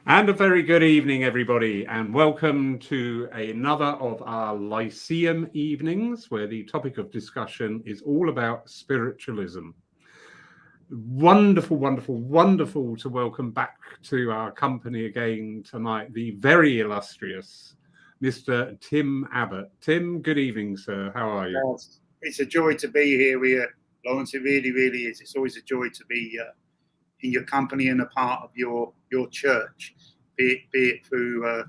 And a very good evening, everybody, and welcome to another of our Lyceum evenings, where the topic of discussion is all about spiritualism. Wonderful, wonderful, wonderful to welcome back to our company again tonight the very illustrious Mr. Tim Abbott. Tim, good evening, sir. How are you? Yes, it's a joy to be here with you, Lawrence. It really, really is. It's always a joy to be in your company and a part of your church, be it through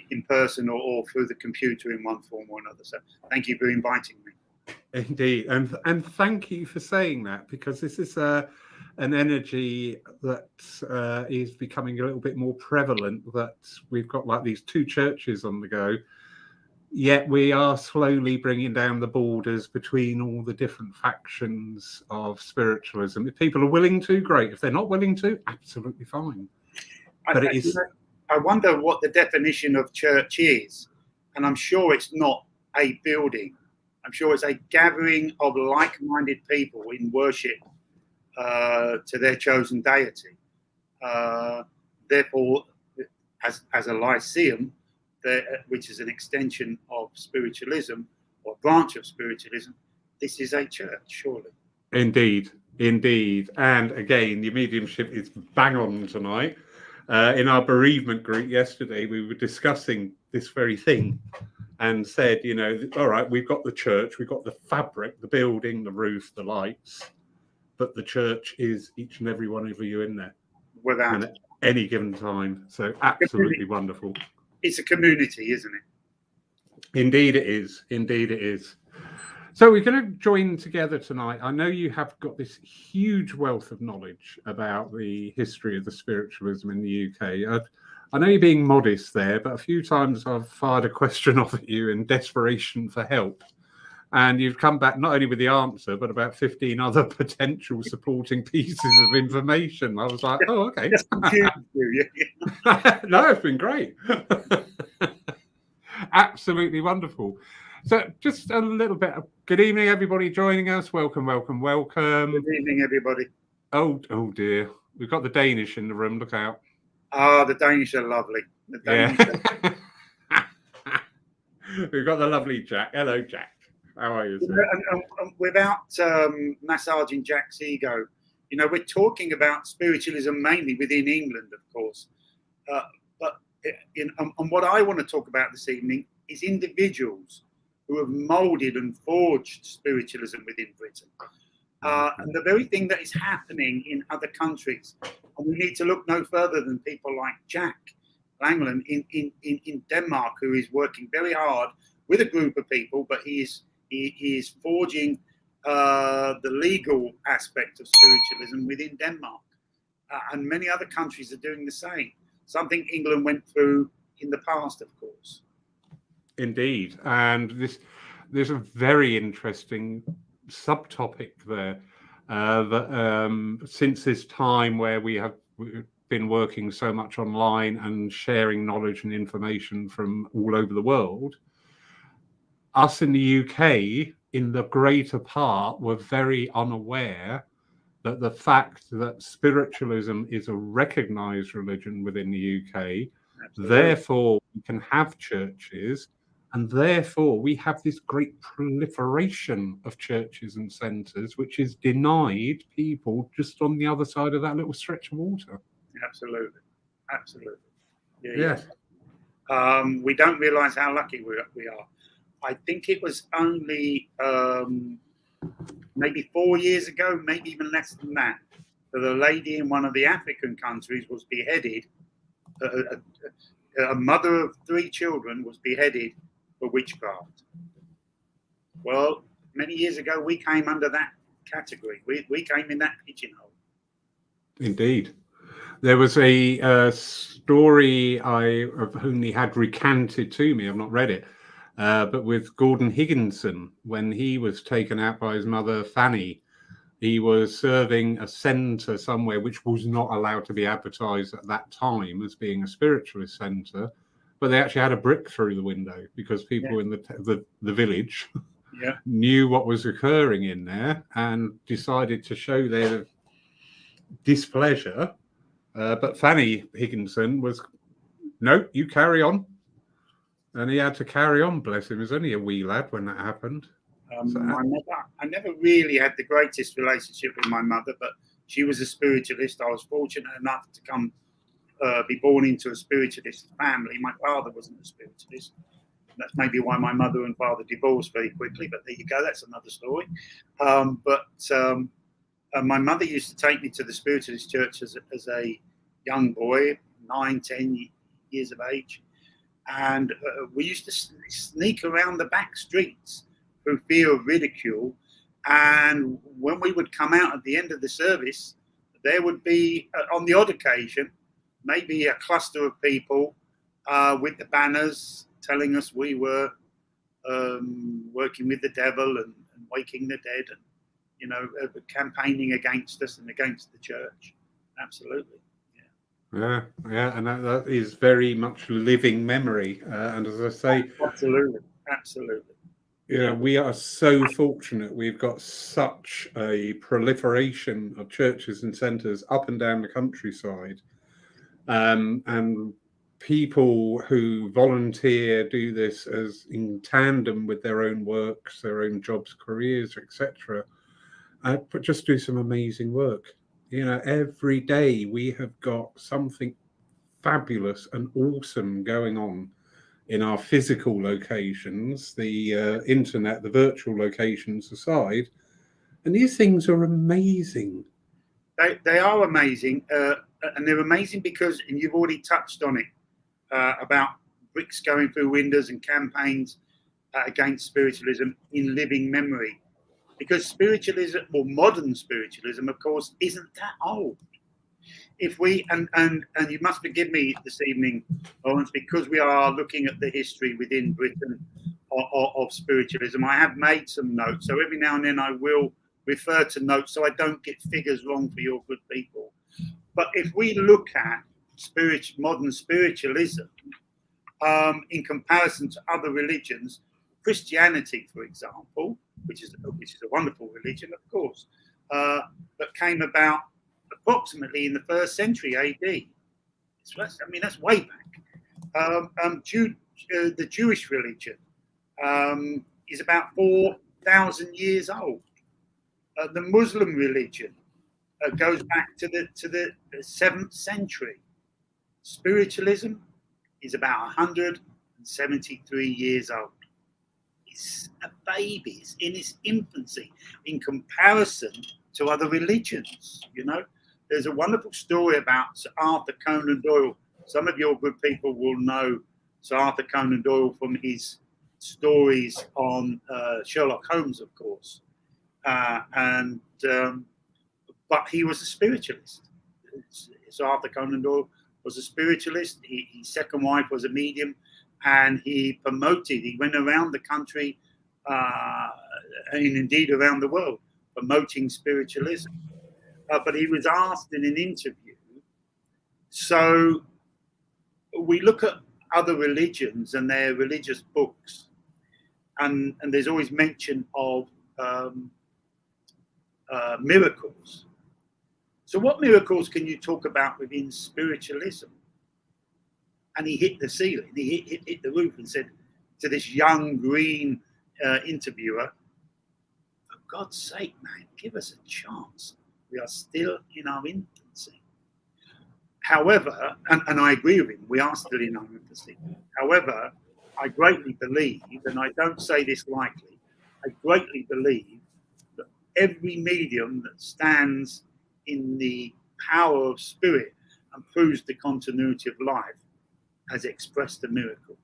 in person or through the computer in one form or another. So thank you for inviting me. Indeed, and thank you for saying that, because this is an energy that is becoming a little bit more prevalent, that we've got like these two churches on the go, yet we are slowly bringing down the borders between all the different factions of spiritualism. If people are willing to, great. If they're not willing to, absolutely fine. But it is. I wonder what the definition of church is, and I'm sure it's not a building. I'm sure it's a gathering of like-minded people in worship to their chosen deity. Therefore, as a Lyceum, which is an extension of spiritualism or branch of spiritualism, this is a church, surely. Indeed. And again, the mediumship is bang on tonight. In our bereavement group yesterday, we were discussing this very thing and said, all right, we've got the church, we've got the fabric, the building, the roof, the lights, but the church is each and every one of you in there. Without at any given time. So absolutely wonderful. It's a community, isn't it? Indeed it is. So we're going to join together tonight. I know you have got this huge wealth of knowledge about the history of the spiritualism in the UK. I know you're being modest there, but a few times I've fired a question off at you in desperation for help. And you've come back not only with the answer, but about 15 other potential supporting pieces of information. I was like, oh, okay. No, it's been great. Absolutely wonderful. So just a little bit of good evening, everybody joining us. Welcome. Good evening, everybody. Oh dear. We've got the Danish in the room. Look out. Ah, the Danish are lovely. We've got the lovely Jack. Hello, Jack. How are you, sir? And without massaging Jack's ego, we're talking about spiritualism mainly within England, of course. And what I want to talk about this evening is individuals who have moulded and forged spiritualism within Britain. And the very thing that is happening in other countries. And we need to look no further than people like Jack Langland in Denmark, who is working very hard with a group of people, but he is forging the legal aspect of spiritualism within Denmark. And many other countries are doing the same. Something England went through in the past, of course. Indeed. And there's a very interesting subtopic there that since this time where we've been working so much online and sharing knowledge and information from all over the world, us in the UK, in the greater part, were very unaware that the fact that spiritualism is a recognized religion within the UK, therefore we can have churches, and therefore we have this great proliferation of churches and centres, which is denied people just on the other side of that little stretch of water. Absolutely. Yes. We don't realise how lucky we are. I think it was only maybe 4 years ago, maybe even less than that a lady in one of the African countries was beheaded. A mother of 3 children was beheaded for witchcraft. Well, many years ago, we came under that category. We came in that pigeonhole. Indeed. There was a story I've only had recanted to me. I've not read it. But with Gordon Higginson, when he was taken out by his mother, Fanny, he was serving a centre somewhere which was not allowed to be advertised at that time as being a spiritualist centre, but they actually had a brick through the window because people in the village knew what was occurring in there and decided to show their displeasure But Fanny Higginson was, no, you carry on. And he had to carry on, bless him. He was only a wee lad when that happened. I never really had the greatest relationship with my mother, but she was a spiritualist. I was fortunate enough to be born into a spiritualist family. My father wasn't a spiritualist. That's maybe why my mother and father divorced very quickly, but there you go, that's another story. My mother used to take me to the Spiritualist church as a young boy, 9, 10 years of age. And we used to sneak around the back streets through fear of ridicule. And when we would come out at the end of the service, there would be, on the odd occasion, maybe a cluster of people with the banners telling us we were working with the devil and waking the dead and, campaigning against us and against the church. Absolutely. Yeah, and that is very much living memory. And as I say, absolutely. We are so fortunate. We've got such a proliferation of churches and centres up and down the countryside, and people who volunteer do this as in tandem with their own works, their own jobs, careers, etc. But just do some amazing work. Every day we have got something fabulous and awesome going on in our physical locations, the internet, the virtual locations aside. And these things are amazing. They are amazing. And they're amazing because, and you've already touched on it, about bricks going through windows and campaigns against spiritualism in living memory. Because spiritualism, or modern spiritualism, of course, isn't that old. If we, and you must forgive me this evening, Lawrence, because we are looking at the history within Britain of spiritualism, I have made some notes. So every now and then I will refer to notes so I don't get figures wrong for your good people. But if we look at modern spiritualism in comparison to other religions, Christianity, for example, which is a wonderful religion, of course, that came about approximately in the 1st century AD. That's way back. The Jewish religion is about 4,000 years old. The Muslim religion goes back to the 7th century. Spiritualism is about 173 years old. It's a baby. It's in its infancy in comparison to other religions. There's a wonderful story about Sir Arthur Conan Doyle. Some of your good people will know Sir Arthur Conan Doyle from his stories on Sherlock Holmes, of course. But he was a spiritualist. Sir Arthur Conan Doyle was a spiritualist. His second wife was a medium. And he went around the country and indeed around the world promoting spiritualism. But he was asked in an interview, so we look at other religions and their religious books, and there's always mention of miracles. So what miracles can you talk about within spiritualism? And he hit the ceiling, he hit the roof and said to this young green interviewer, for God's sake, man, give us a chance. We are still in our infancy. However, and I agree with him, we are still in our infancy. However, I greatly believe, and I don't say this lightly, I greatly believe that every medium that stands in the power of spirit and proves the continuity of life has expressed a miracle.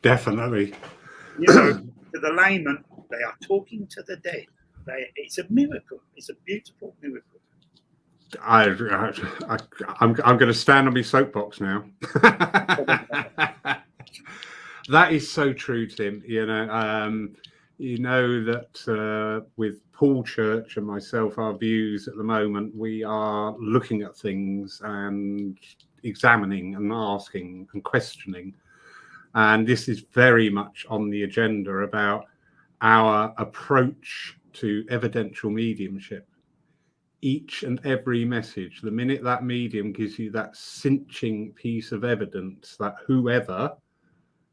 Definitely. To the layman, they are talking to the dead. It's a miracle. It's a beautiful miracle. I'm going to stand on my soapbox now. That is so true, Tim. That with Paul Church and myself, our views at the moment, we are looking at things and examining and asking and questioning. And this is very much on the agenda about our approach to evidential mediumship. each and every message. The minute that medium gives you that cinching piece of evidence that whoever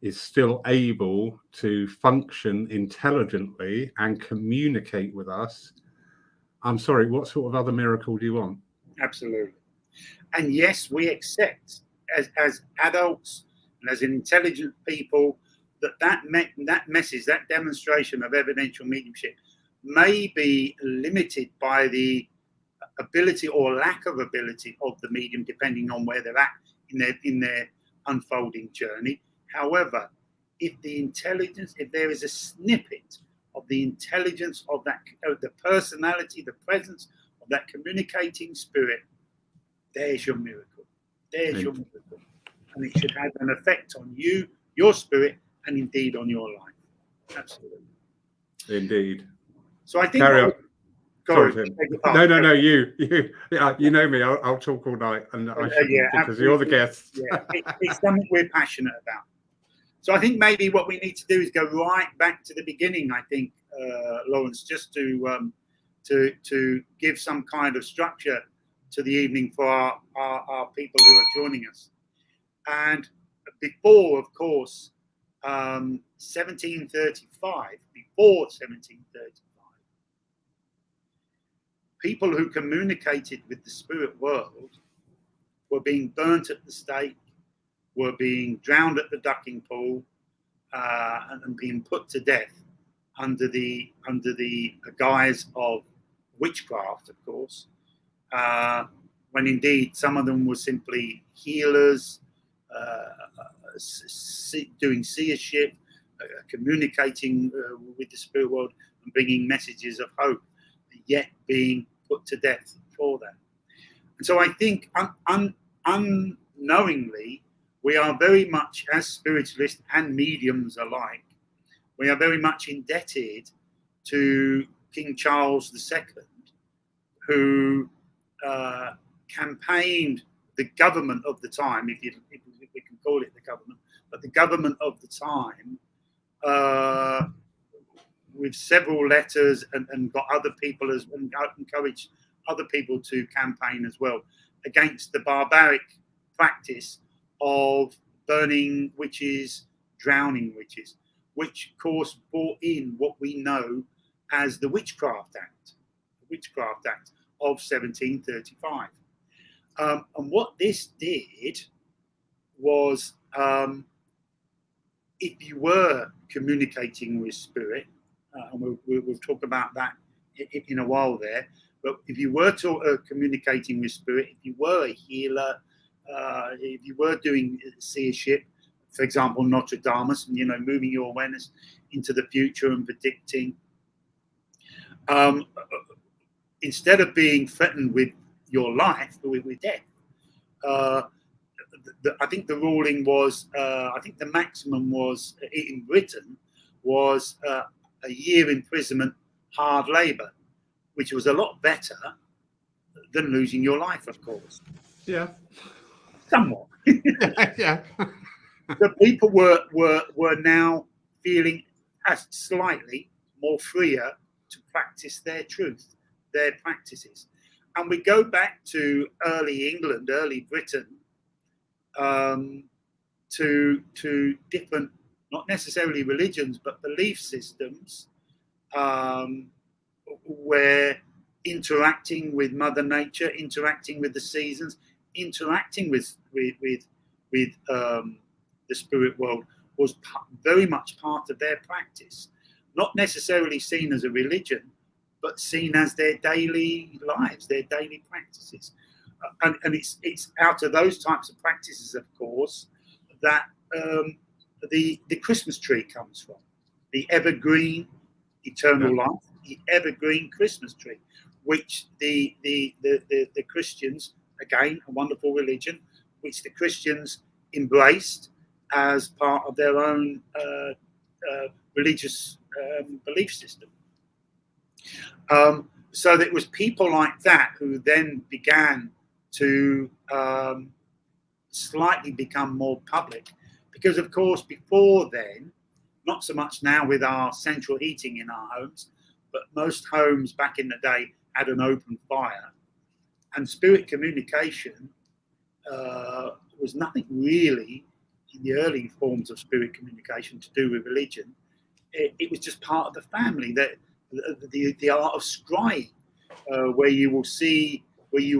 is still able to function intelligently and communicate with us, I'm sorry, what sort of other miracle do you want? Absolutely. And yes, we accept as adults and as intelligent people that message, that demonstration of evidential mediumship may be limited by the ability or lack of ability of the medium, depending on where they're at in their unfolding journey. However, if there is a snippet of the intelligence of the personality, the presence of that communicating spirit, there's your miracle. There's your miracle. And it should have an effect on you, your spirit, and indeed on your life. Absolutely. Indeed. So I think... Carry on. Sorry, no, you know me. I'll talk all night, and I shouldn't, because you're the guest. It's something we're passionate about. So I think maybe what we need to do is go right back to the beginning. I think, Lawrence, just to give some kind of structure to the evening for our people who are joining us. And before, of course, 1735, people who communicated with the spirit world were being burnt at the stake, were being drowned at the ducking pool, and being put to death under the guise of witchcraft, of course, when indeed some of them were simply healers, doing seership, communicating with the spirit world and bringing messages of hope, yet being put to death for that. And so I think unknowingly, we are very much, as spiritualists and mediums alike, we are very much indebted to King Charles II, who campaigned the government of the time, if we can call it the government, but the government of the time, with several letters and got other people and encouraged other people to campaign as well against the barbaric practice of burning witches, drowning witches, which of course brought in what we know as the Witchcraft Act, of 1735. And what this did was, if you were communicating with spirit, and we'll talk about that in a while there, but if you were communicating with spirit, if you were a healer, if you were doing seership, for example, Nostradamus, moving your awareness into the future and predicting, instead of being threatened with your life, with death, I think the ruling was, I think the maximum was in Britain was a year imprisonment, hard labour, which was a lot better than losing your life, of course. Yeah. Somewhat. Yeah. The people were now feeling slightly more freer to practice their truth, their practices. And we go back to early England, early Britain, to different, not necessarily religions, but belief systems, where interacting with Mother Nature, interacting with the seasons, interacting with the spirit world was very much part of their practice. Not necessarily seen as a religion, but seen as their daily lives, their daily practices. And it's out of those types of practices, of course, that the Christmas tree comes from. The evergreen eternal life, the evergreen Christmas tree, which the Christians, again, a wonderful religion, which the Christians embraced as part of their own religious belief system. So that it was people like that who then began to slightly become more public. Because, of course, before then, not so much now with our central heating in our homes, but most homes back in the day had an open fire. And spirit communication was nothing really in the early forms of spirit communication to do with religion. It was just part of the family, that the art of scrying, where you will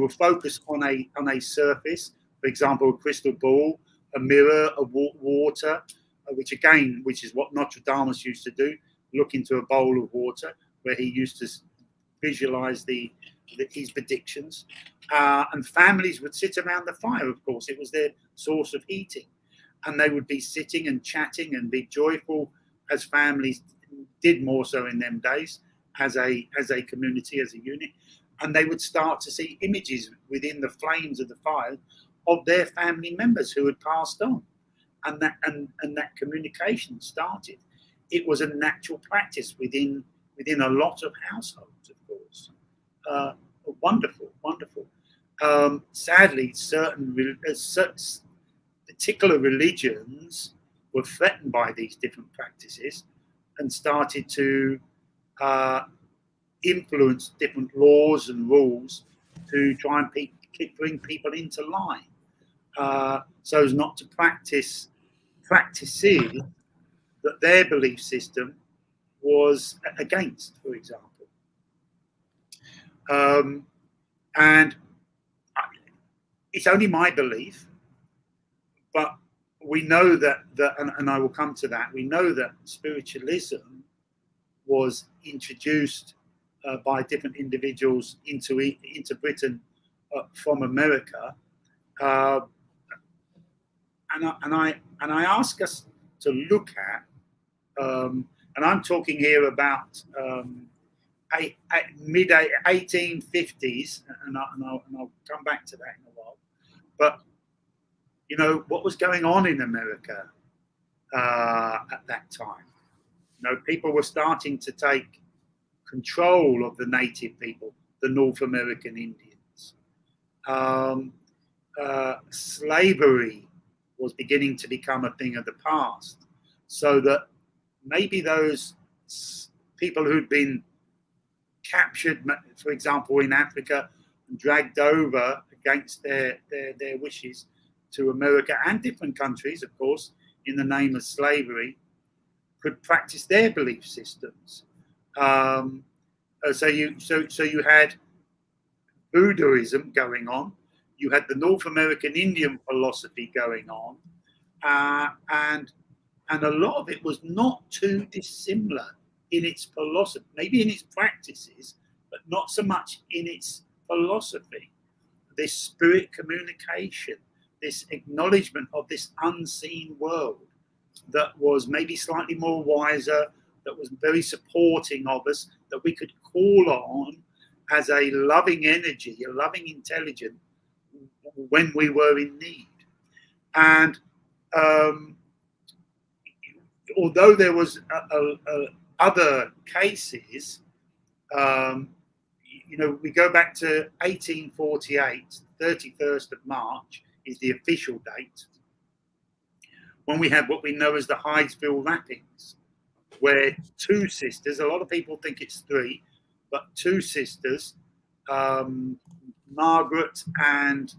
focus on a surface, for example, a crystal ball, a mirror, a water, which is what Nostradamus used to do, look into a bowl of water, where he used to visualize his predictions. And families would sit around the fire, of course. It was their source of heating. And they would be sitting and chatting and be joyful, as families did more so in them days, as a community, as a unit. And they would start to see images within the flames of the fire of their family members who had passed on. And that communication started. It was a natural practice within a lot of households, of course. Wonderful. Sadly, certain particular religions were threatened by these different practices and started to influence different laws and rules to try and bring people into line, so as not to practices that their belief system was against, for example. And it's only my belief, but we know that and I will come to that, we know that spiritualism was introduced by different individuals into Britain from America, and I ask us to look at, and I'm talking here about mid 1850s, and I'll come back to that in a while. But you know what was going on in America at that time. You know, people were starting to take control of the native people, the North American Indians. Slavery was beginning to become a thing of the past, so that maybe those people who'd been captured, for example, in Africa, and dragged over against their wishes to America and different countries, of course, in the name of slavery, could practice their belief systems. So you had Buddhism going on, you had the North American Indian philosophy going on, and a lot of it was not too dissimilar in its philosophy, maybe in its practices, but not so much in its philosophy. This spirit communication, this acknowledgement of this unseen world that was maybe slightly more wiser, that was very supporting of us, that we could call on as a loving energy, a loving intelligence when we were in need. And although there was other cases, you know, we go back to 1848, 31st of March is the official date, when we had what we know as the Hydesville Rappings, where two sisters, a lot of people think it's three, but two sisters, Margaret and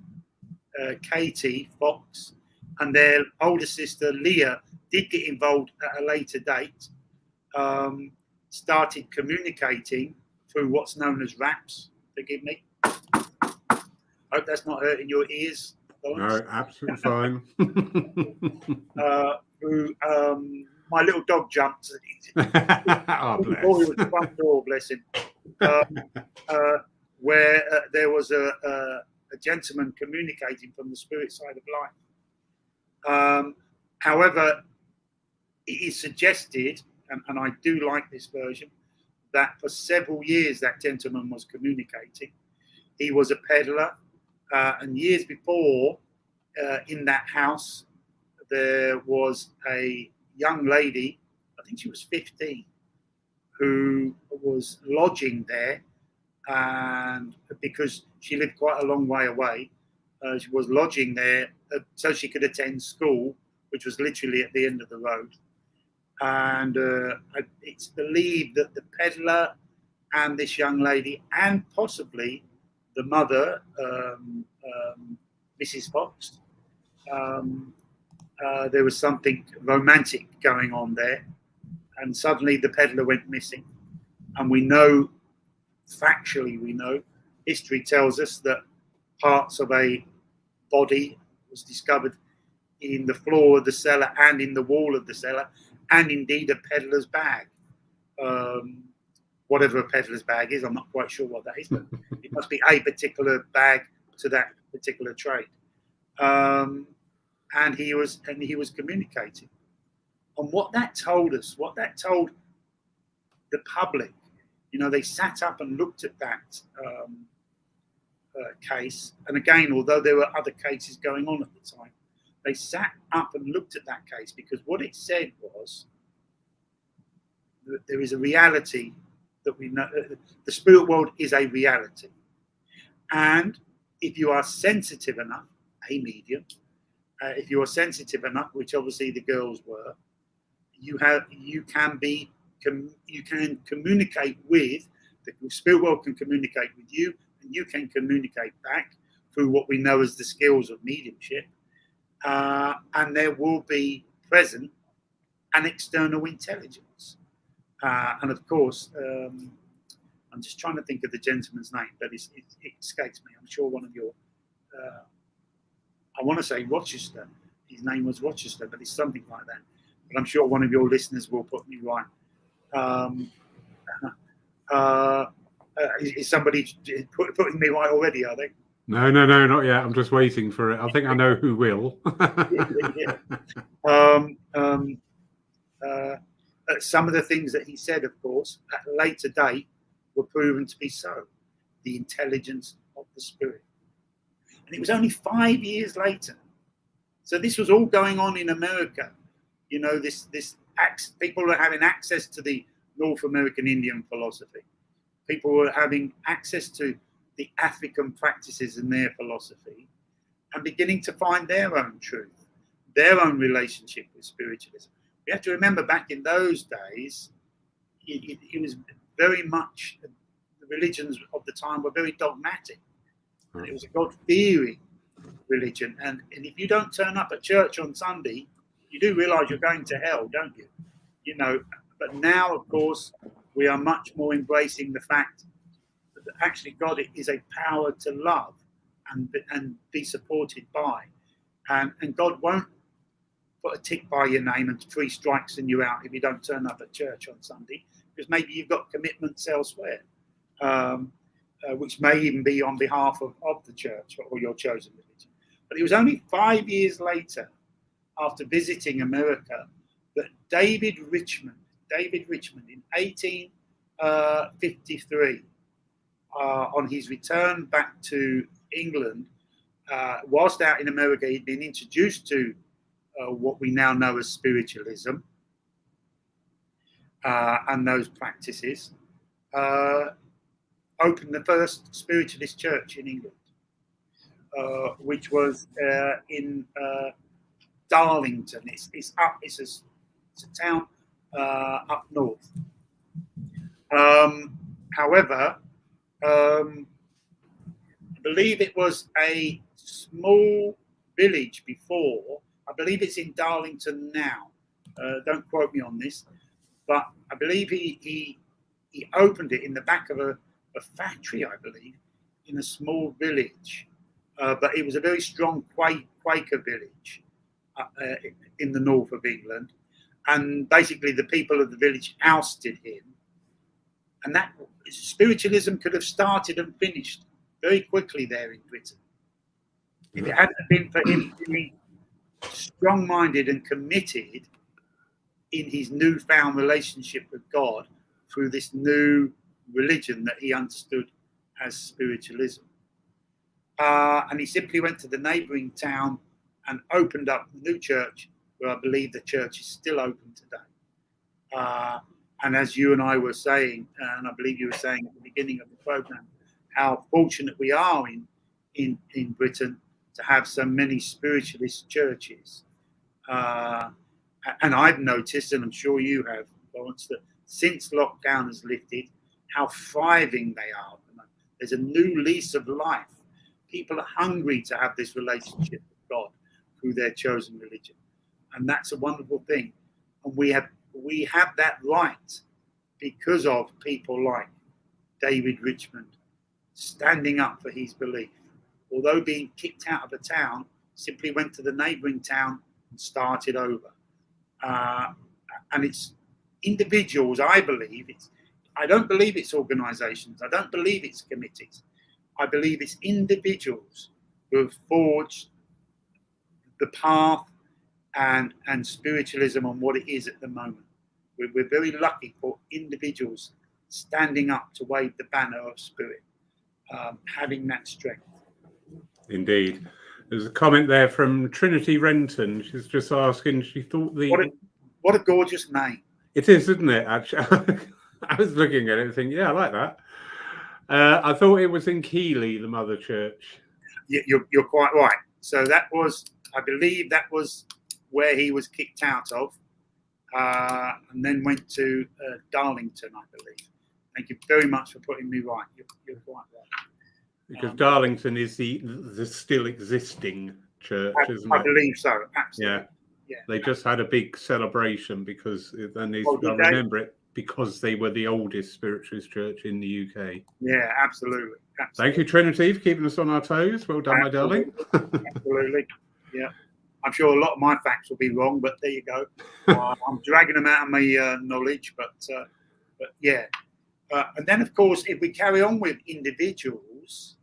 Katie Fox, and their older sister Leah did get involved at a later date, started communicating through what's known as raps. Forgive me. Hope that's not hurting your ears, Lawrence. No, absolutely fine. Through my little dog jumped. Oh, bless. Before he was the front door, bless him. Where there was a gentleman communicating from the spirit side of life. However, it is suggested, and I do like this version, that for several years that gentleman was communicating. He was a peddler, and years before, in that house, there was a young lady, I think she was 15, who was lodging there, and because she lived quite a long way away, she was lodging there so she could attend school, which was literally at the end of the road. And it's believed that the peddler and this young lady, and possibly the mother, Mrs. Fox, there was something romantic going on there, and suddenly the peddler went missing. And we know, factually, history tells us that parts of a body was discovered in the floor of the cellar and in the wall of the cellar, and indeed a peddler's bag. Whatever a peddler's bag is, I'm not quite sure what that is, but it must be a particular bag to that particular trade. And he was communicating. And what that told us, what that told the public, they sat up and looked at that case. And again, although there were other cases going on at the time, they sat up and looked at that case, because what it said was that there is a reality that we know. The spirit world is a reality. And if you are sensitive enough, a medium, if you are sensitive enough, which obviously the girls were, you can communicate with the spirit world, can communicate with you, and you can communicate back through what we know as the skills of mediumship, and there will be present an external intelligence. And of course, I'm just trying to think of the gentleman's name, but it escapes me. I'm sure one of your, I want to say Rochester. His name was Rochester, but it's something like that. But I'm sure one of your listeners will put me right. Is somebody putting me right already, are they? No, not yet. I'm just waiting for it. I think I know who will. Yeah. Some of the things that he said, of course, at a later date were proven to be so. The intelligence of the spirit. And it was only 5 years later. So this was all going on in America. This people were having access to the North American Indian philosophy. People were having access to the African practices and their philosophy, and beginning to find their own truth, their own relationship with spiritualism. We have to remember, back in those days, it was very much, the religions of the time were very dogmatic. And it was a God-fearing religion. And if you don't turn up at church on Sunday, you do realise you're going to hell, don't you? But now, of course, we are much more embracing the fact that actually God is a power to love and be supported by. And God won't put a tick by your name and 3 strikes and you're out if you don't turn up at church on Sunday, because maybe you've got commitments elsewhere, which may even be on behalf of the church or your chosen religion. But it was only 5 years later, after visiting America, that David Richmond in 1853, on his return back to England, whilst out in America, he'd been introduced to what we now know as spiritualism and those practices, opened the first spiritualist church in England, which was in Darlington. It's a town up north. However, I believe it was a small village before. I believe it's in Darlington now. Don't quote me on this, but I believe he opened it in the back of a factory, I believe, in a small village. But it was a very strong Quaker village in the north of England. And basically the people of the village ousted him. And that spiritualism could have started and finished very quickly there in Britain. If it hadn't been for him being strong-minded and committed in his newfound relationship with God through this new religion that he understood as spiritualism. And he simply went to the neighbouring town and opened up a new church, where I believe the church is still open today. And as you and I were saying, and I believe you were saying at the beginning of the program, how fortunate we are in Britain to have so many spiritualist churches. And I've noticed, and I'm sure you have, Lawrence, that since lockdown has lifted, how thriving they are. There's a new lease of life. People are hungry to have this relationship with God through their chosen religion. And that's a wonderful thing. And we have that right because of people like David Richmond standing up for his belief. Although being kicked out of a town, simply went to the neighbouring town and started over. And it's individuals, I believe. I don't believe it's organisations. I don't believe it's committees. I believe it's individuals who have forged the path and spiritualism on what it is at the moment. We're very lucky for individuals standing up to wave the banner of spirit, having that strength. Indeed. There's a comment there from Trinity Renton. She's just asking, she thought What a gorgeous name. It is, isn't it, actually? I was looking at it and thinking, yeah, I like that. I thought it was in Keighley, the mother church. You're quite right. So that was, I believe that was where he was kicked out of, and then went to Darlington, I believe. Thank you very much for putting me right. You're quite right. Because Darlington is the still existing church, isn't it? I believe so, absolutely. Yeah. They just had a big celebration because, and I remember it, because they were the oldest spiritualist church in the UK. Yeah, absolutely. Thank you, Trinity, for keeping us on our toes. Well done, my darling. Absolutely. Yeah. I'm sure a lot of my facts will be wrong, but there you go. I'm dragging them out of my knowledge, but yeah. And then, of course, if we carry on with individuals,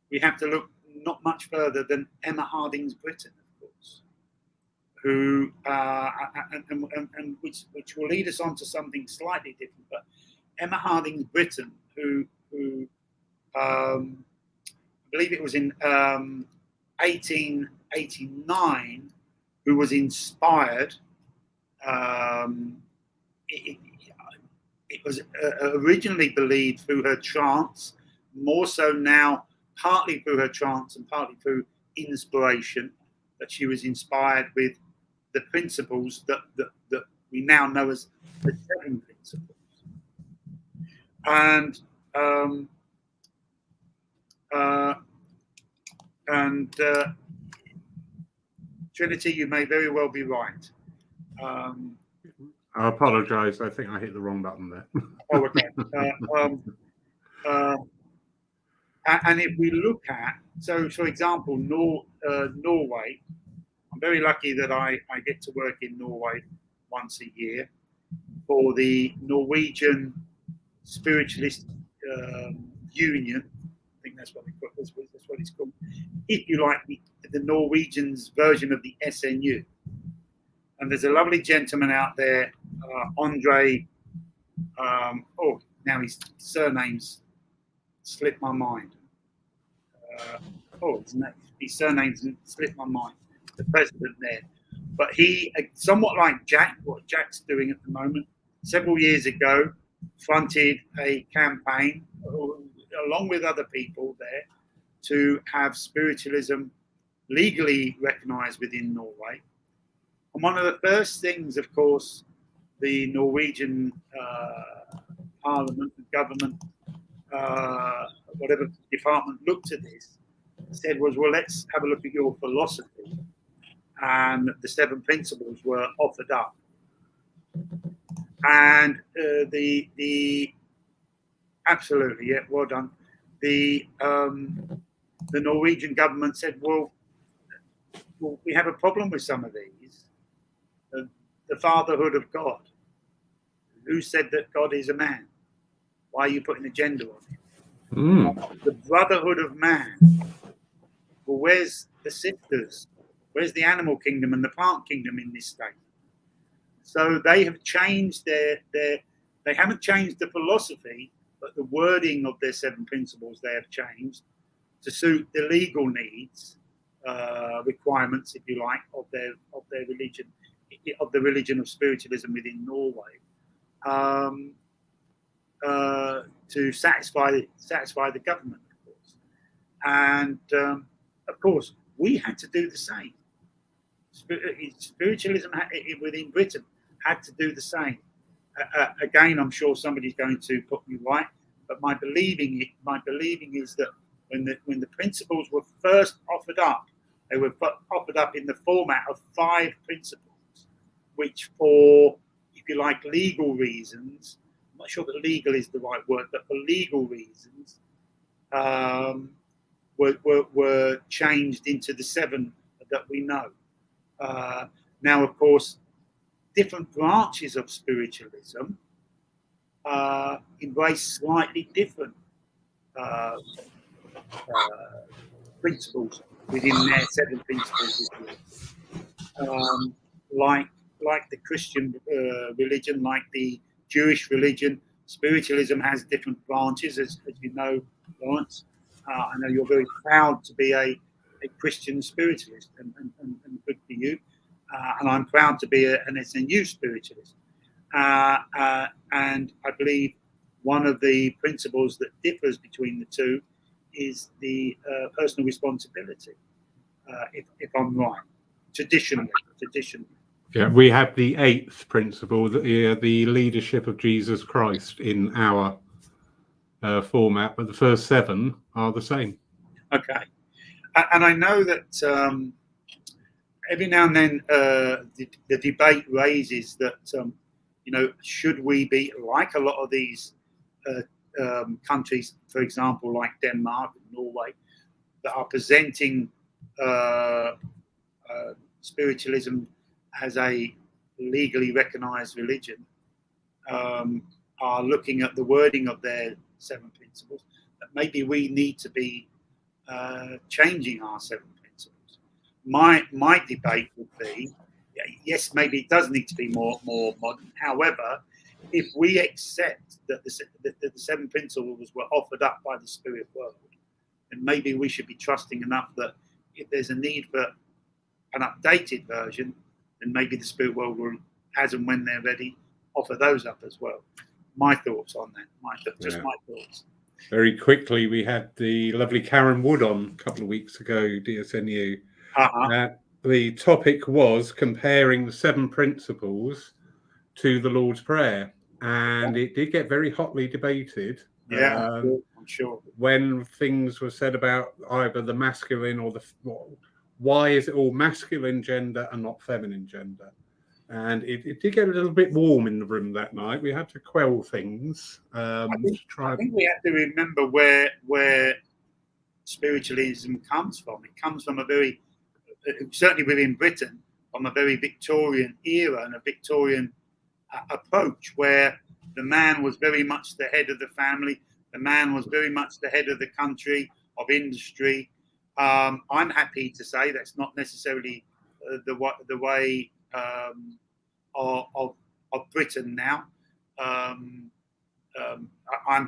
we have to look not much further than Emma Harding's Britain, of course, who and which will lead us on to something slightly different. But Emma Harding's Britain, who I believe it was in 1889, who was inspired. It was originally believed through her trance, more so now, partly through her trance and partly through inspiration, that she was inspired with the principles that we now know as the 7 principles. And Trinity, you may very well be right. I apologise. I think I hit the wrong button there. Oh, okay. And if we look at, so for example, Norway, I'm very lucky that I get to work in Norway once a year for the Norwegian Spiritualist Union. I think that's what it's called. If you like, the Norwegians' version of the SNU. And there's a lovely gentleman out there, Andre. Now his surname's slipped my mind. His surname's slipped my mind. The president there, but he, somewhat like what Jack's doing at the moment, several years ago, fronted a campaign along with other people there to have spiritualism legally recognised within Norway. And one of the first things, of course, the Norwegian Parliament, the government, whatever department looked at this, said was, well, let's have a look at your philosophy. And the 7 principles were offered up. And the absolutely, yeah, well done. The Norwegian government said, well, we have a problem with some of these. The fatherhood of God. Who said that God is a man? Why are you putting a gender on it? The brotherhood of man. Well, where's the sisters? Where's the animal kingdom and the plant kingdom in this state? So they have changed they haven't changed the philosophy, but the wording of their 7 principles they have changed to suit the legal needs, requirements, if you like, of their religion, of the religion of spiritualism within Norway, to satisfy the government, of course. And of course, we had to do the same. Spiritualism within Britain had to do the same. Again, I'm sure somebody's going to put me right. But my believing is that when the principles were first offered up, they were offered up in the format of 5 principles, which for, if you like, legal reasons, I'm not sure that legal is the right word, but for legal reasons, were changed into the 7 that we know. Now, of course, different branches of spiritualism embrace slightly different principles within their 7 principles. Like the Christian religion, like the Jewish religion, spiritualism has different branches, as you know, Lawrence. I know you're very proud to be a Christian spiritualist, and good for you. And I'm proud to be an Dsnu spiritualist. And I believe one of the principles that differs between the two is the personal responsibility, if I'm right, traditionally. Yeah, we have the 8th principle, the leadership of Jesus Christ in our format, but the first 7 are the same. Okay. And I know that every now and then the debate raises that, should we be like a lot of these countries, for example, like Denmark and Norway, that are presenting spiritualism as a legally recognized religion, are looking at the wording of their 7 principles, that maybe we need to be changing our 7 principles. My debate would be, yes, maybe it does need to be more modern. However, if we accept that the 7 principles were offered up by the spirit world, then maybe we should be trusting enough that if there's a need for an updated version, then maybe the spirit world will, as and when they're ready, offer those up as well. My thoughts on that. My thoughts. Very quickly, we had the lovely Karen Wood on a couple of weeks ago, Dsnu. The topic was comparing the 7 principles to the Lord's Prayer, and it did get very hotly debated. Yeah, I'm sure. When things were said about either the masculine or why is it all masculine gender and not feminine gender? And it did get a little bit warm in the room that night. We had to quell things. I think we have to remember where spiritualism comes from. It comes from a very, certainly within Britain, from a very Victorian era and a Victorian approach, where the man was very much the head of the family. The man was very much the head of the country, of industry. I'm happy to say that's not necessarily the way of Britain now. I'm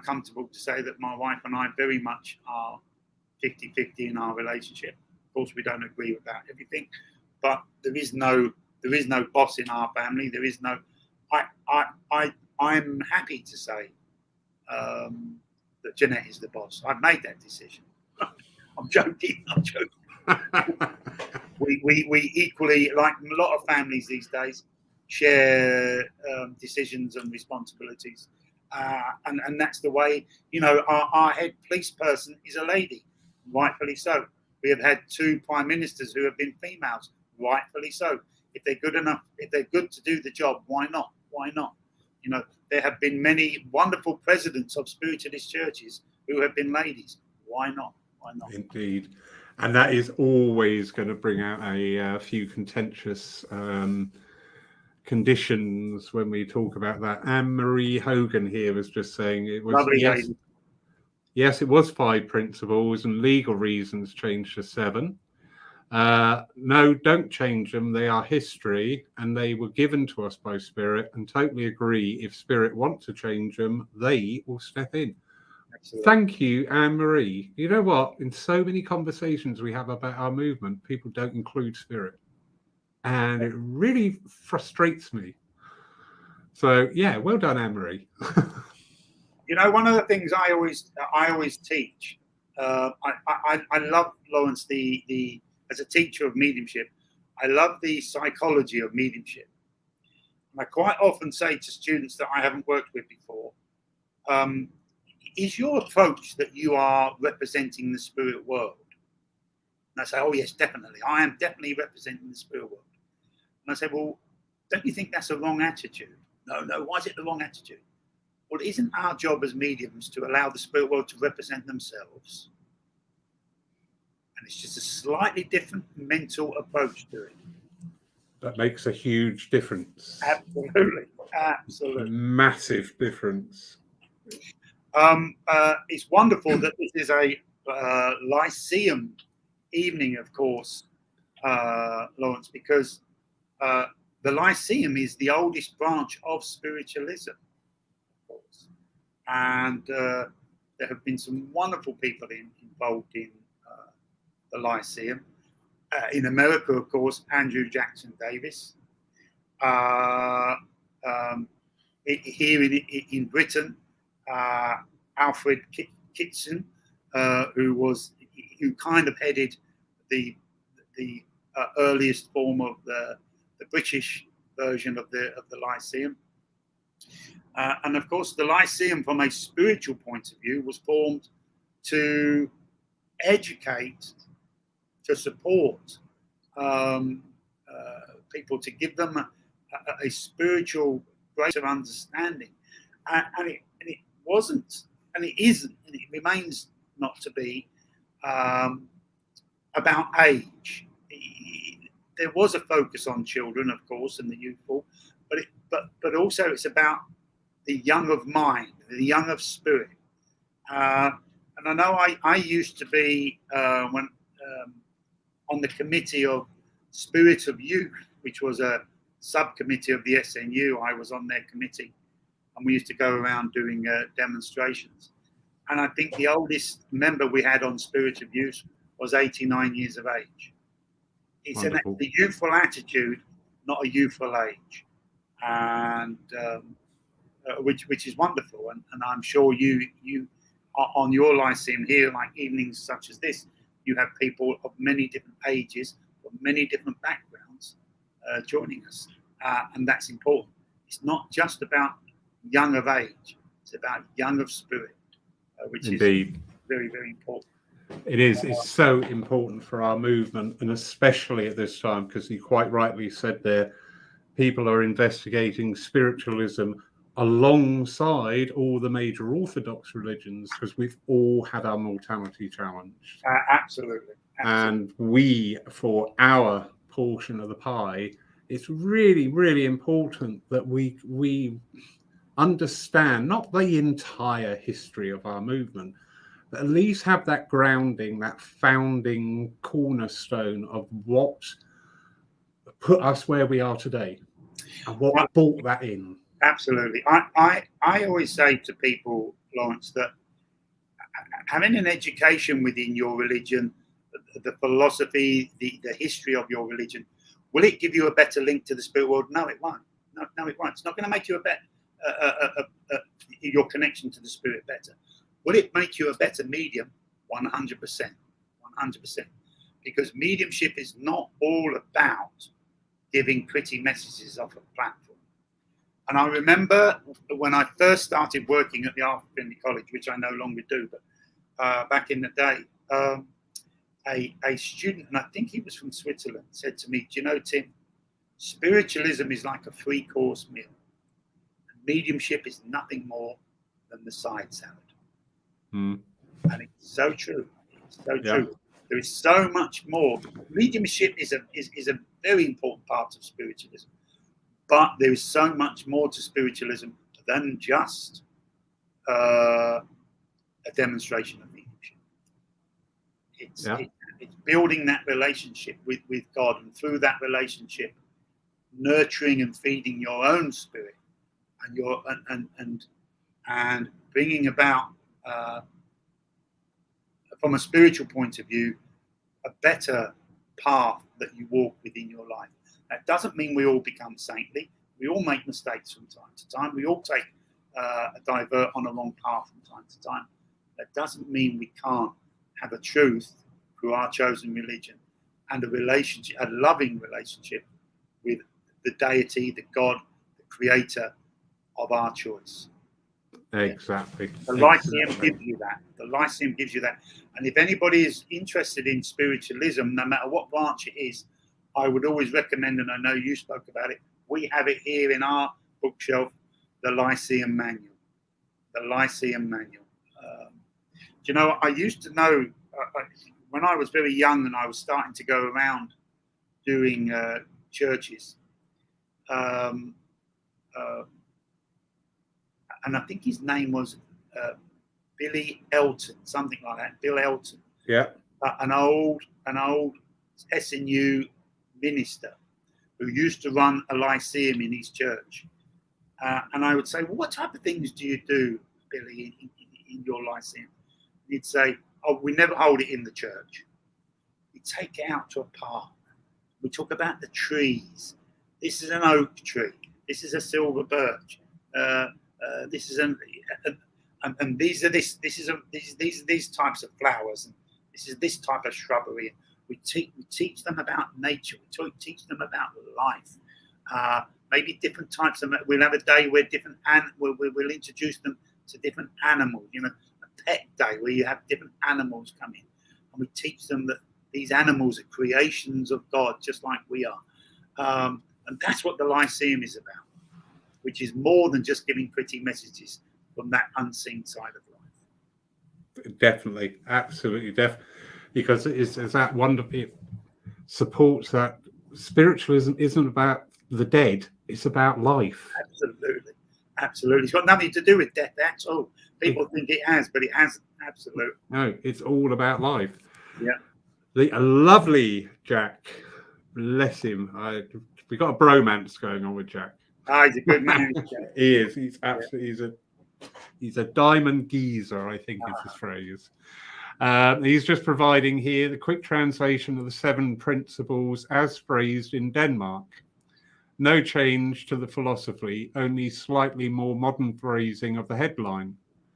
comfortable to say that my wife and I very much are 50-50 in our relationship. Of course, we don't agree about everything, but there is no boss in our family. There is no. I'm happy to say that Jeanette is the boss. I've made that decision. I'm joking. We equally, like a lot of families these days, share decisions and responsibilities, and that's the way. Our head police person is a lady, rightfully so. We have had 2 prime ministers who have been females, rightfully so. If they're good enough, if they're good to do the job, why not? Why not? There have been many wonderful presidents of spiritualist churches who have been ladies. Why not? Why not? Indeed. And that is always going to bring out a few contentious conditions when we talk about that. Anne-Marie Hogan here was just saying it was lovely. Yes, it was 5 principles and legal reasons changed to 7. No, don't change them. They are history and they were given to us by Spirit, and totally agree. If Spirit want to change them, they will step in. Absolutely. Thank you, Anne-Marie. You know what? In so many conversations we have about our movement, people don't include Spirit. And it really frustrates me. So, yeah, well done, Anne-Marie. One of the things I always teach, I love, Lawrence, as a teacher of mediumship, I love the psychology of mediumship. And I quite often say to students that I haven't worked with before, is your approach that you are representing the spirit world? And I say, oh yes, definitely. I am definitely representing the spirit world. And I say, well, don't you think that's a wrong attitude? No, why is it the wrong attitude? Well, isn't our job as mediums to allow the spirit world to represent themselves? And it's just a slightly different mental approach to it. That makes a huge difference. Absolutely. Massive difference. It's wonderful that this is a Lyceum evening, of course, Lawrence, because the Lyceum is the oldest branch of spiritualism, of course. And there have been some wonderful people involved in the Lyceum. In America, of course, Andrew Jackson Davis. Here in Britain, Alfred Kitson, who kind of headed the earliest form of the British version of the Lyceum. And of course, the Lyceum, from a spiritual point of view, was formed to educate, to support people, to give them a spiritual greater understanding. And it wasn't, and it isn't, and it remains not to be about age. There was a focus on children, of course, and the youthful, but also it's about the young of mind, the young of spirit. And I know I used to be on the committee of Spirit of Youth, which was a subcommittee of the SNU. I was on their committee, and we used to go around doing demonstrations. And I think the oldest member we had on Spirit of Youth was 89 years of age. It's a youthful attitude, not a youthful age, and which is wonderful. And I'm sure you are on your Lyceum here, like evenings such as this, you have people of many different ages, from many different backgrounds joining us, and that's important. It's not just about young of age; it's about young of spirit, which Indeed. is very, very important. It is. It's so important for our movement, and especially at this time, because you quite rightly said there, people are investigating spiritualism alongside all the major Orthodox religions, because we've all had our mortality challenged. Absolutely. And we, for our portion of the pie, it's really, really important that we understand not the entire history of our movement, but at least have that grounding, that founding cornerstone of what put us where we are today and what brought that in. Absolutely. I always say to people, Lawrence, that having an education within your religion, the philosophy, the history of your religion, will it give you a better link to the spirit world? No, it won't. No, it won't. It's not going to make you your connection to the spirit better. Will it make you a better medium? 100%. 100%. Because mediumship is not all about giving pretty messages off a platform. And I remember when I first started working at the Arthur Findlay College, which I no longer do, but back in the day, a student, and I think he was from Switzerland, said to me, "Do you know, Tim, spiritualism is like a three-course meal. And mediumship is nothing more than the side salad." And it's so true. It's so true. There is so much more. Mediumship is a very important part of spiritualism, but there is so much more to spiritualism than just a demonstration of mediumship. It's building that relationship with God, and through that relationship, nurturing and feeding your own spirit, and your and bringing about, from a spiritual point of view, a better path that you walk within your life. That doesn't mean we all become saintly. We all make mistakes from time to time. We all take a divert on a wrong path from time to time. That doesn't mean we can't have a truth through our chosen religion and a relationship, a loving relationship with the deity, the God, the creator of our choice. Exactly. The Lyceum gives you that. The Lyceum gives you that. And if anybody is interested in spiritualism, no matter what branch it is, I would always recommend, and I know you spoke about it, we have it here in our bookshelf, the Lyceum Manual. The Lyceum Manual. Do you know, I used to know, when I was very young and I was starting to go around doing churches, and I think his name was Billy Elton, something like that. Bill Elton. Yeah. An old SNU minister who used to run a Lyceum in his church. And I would say, well, what type of things do you do, Billy, in your Lyceum? He'd say, oh, we never hold it in the church. We take it out to a park. We talk about the trees. This is an oak tree. This is a silver birch. This is and these are these types of flowers, and this is this type of shrubbery. We teach them about nature. We teach them about life. Maybe different types of. We'll have a day where we'll introduce them to different animals. You know, a pet day where you have different animals come in, and we teach them that these animals are creations of God, just like we are. And that's what the Lyceum is about, which is more than just giving pretty messages from that unseen side of life. Definitely, absolutely, because it's that wonderful. It supports that spiritualism isn't about the dead; it's about life. Absolutely. It's got nothing to do with death at all. People think it has, but it hasn't. Absolutely. No, it's all about life. Yeah. The lovely Jack, bless him. We got a bromance going on with Jack. He's a good man. He is. He's absolutely. He's a diamond geezer, I think is his phrase. He's just providing here the quick translation of the 7 principles as phrased in Denmark. No change to the philosophy, only slightly more modern phrasing of the headline.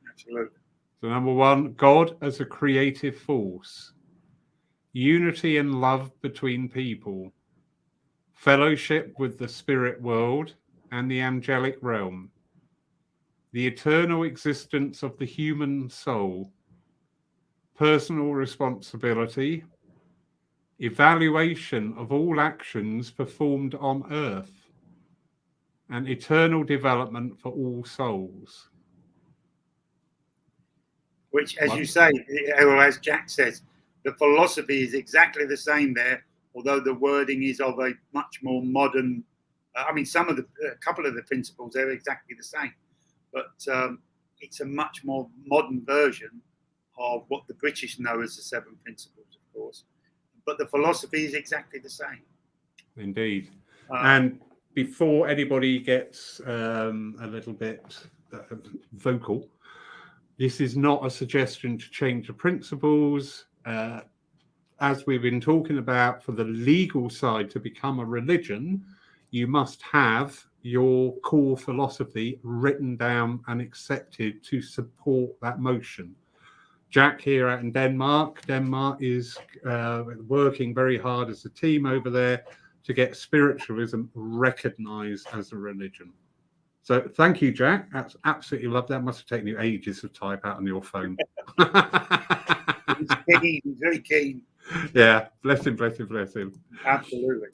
Absolutely. So number 1, God as a creative force. Unity and love between people. Fellowship with the spirit world and the angelic realm. The eternal existence of the human soul. Personal responsibility. Evaluation of all actions performed on earth. And eternal development for all souls. Which, as you say, or as Jack says, the philosophy is exactly the same there, although the wording is of a much more modern. I mean, a couple of the principles, they're exactly the same, but it's a much more modern version of what the British know as the 7 principles, of course. But the philosophy is exactly the same. Indeed. And before anybody gets a little bit vocal, this is not a suggestion to change the principles. As we've been talking about, for the legal side to become a religion, you must have your core philosophy written down and accepted to support that motion. Jack here out in Denmark is working very hard as a team over there to get spiritualism recognized as a religion. So thank you, Jack. That's absolutely lovely. That must have taken you ages to type out on your phone. He's very keen. Yeah, bless him. Absolutely.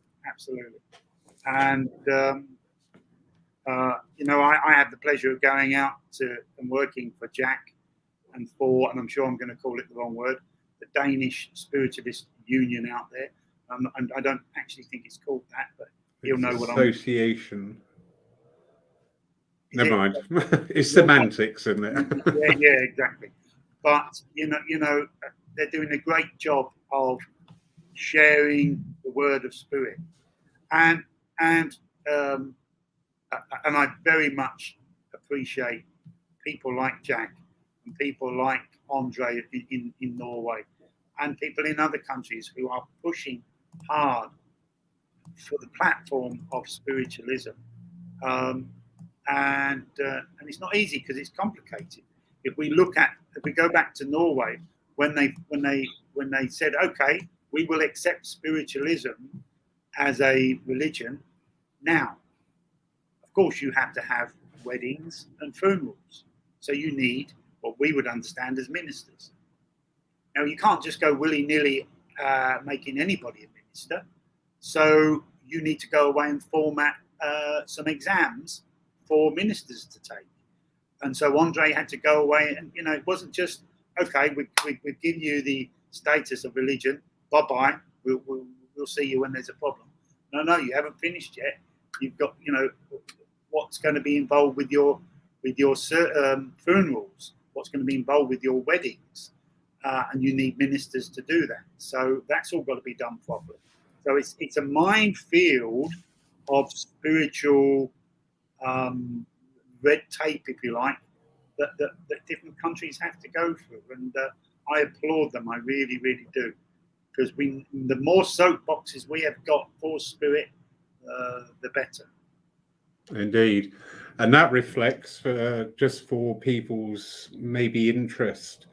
And, I have the pleasure of going out and working for Jack and I'm sure I'm going to call it the wrong word, the Danish Spiritualist Union out there. And I don't actually think it's called that, but he'll know what Association. Never mind. It's semantics, isn't it? Yeah, exactly. But they're doing a great job of sharing the word of spirit, and I very much appreciate people like Jack and people like Andre in Norway, and people in other countries who are pushing hard for the platform of spiritualism. And it's not easy because it's complicated. If we go back to Norway, when they said, okay, we will accept spiritualism as a religion, now, of course, you have to have weddings and funerals. So you need what we would understand as ministers. Now, you can't just go willy-nilly making anybody a minister. So you need to go away and format some exams for ministers to take. And so Andre had to go away, and it wasn't just, okay, we've given you the status of religion, bye-bye, we'll see you when there's a problem. No, you haven't finished yet. You've got, what's going to be involved with your funerals, what's going to be involved with your weddings, and you need ministers to do that. So that's all got to be done properly. So it's a minefield of spiritual red tape, if you like, that different countries have to go through, and I applaud them. I really, really do, because the more soapboxes we have got for spirit, the better. Indeed, and that reflects just for people's maybe interest.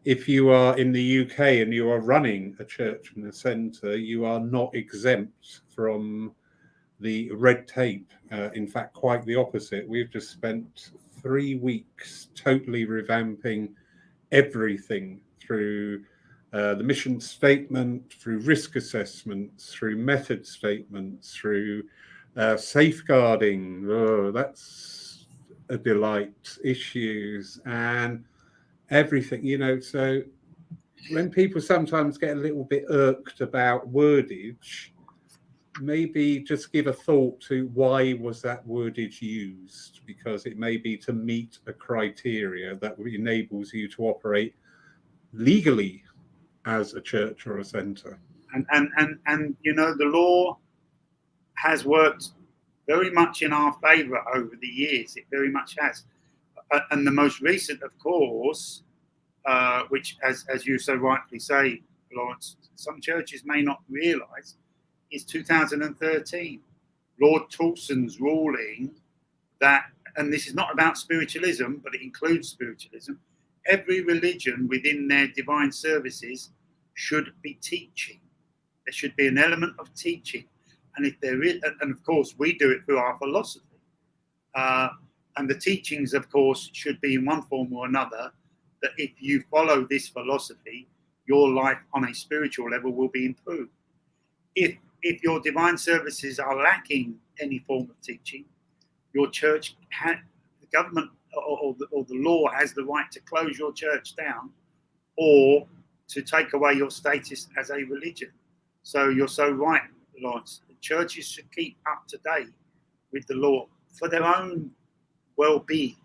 If you are in the UK and you are running a church and a centre, you are not exempt from the red tape. In fact, quite the opposite. We've just spent 3 weeks totally revamping everything through the mission statement, through risk assessments, through method statements, through safeguarding. Oh, that's a delight. Issues and everything, so when people sometimes get a little bit irked about wordage, maybe just give a thought to why was that wordage used, because it may be to meet a criteria that enables you to operate legally as a church or a centre. And the law has worked very much in our favour over the years. It very much has. And the most recent, of course, which, as you so rightly say, Lawrence, some churches may not realise, is 2013. Lord Toulson's ruling that, and this is not about spiritualism, but it includes spiritualism, every religion within their divine services should be teaching. There should be an element of teaching. And if there is, and of course we do it through our philosophy, and the teachings, of course, should be in one form or another, that if you follow this philosophy, your life on a spiritual level will be improved. If your divine services are lacking any form of teaching, your church, the government or the law has the right to close your church down or to take away your status as a religion. So you're so right, Lawrence. The churches should keep up to date with the law for their own well-being.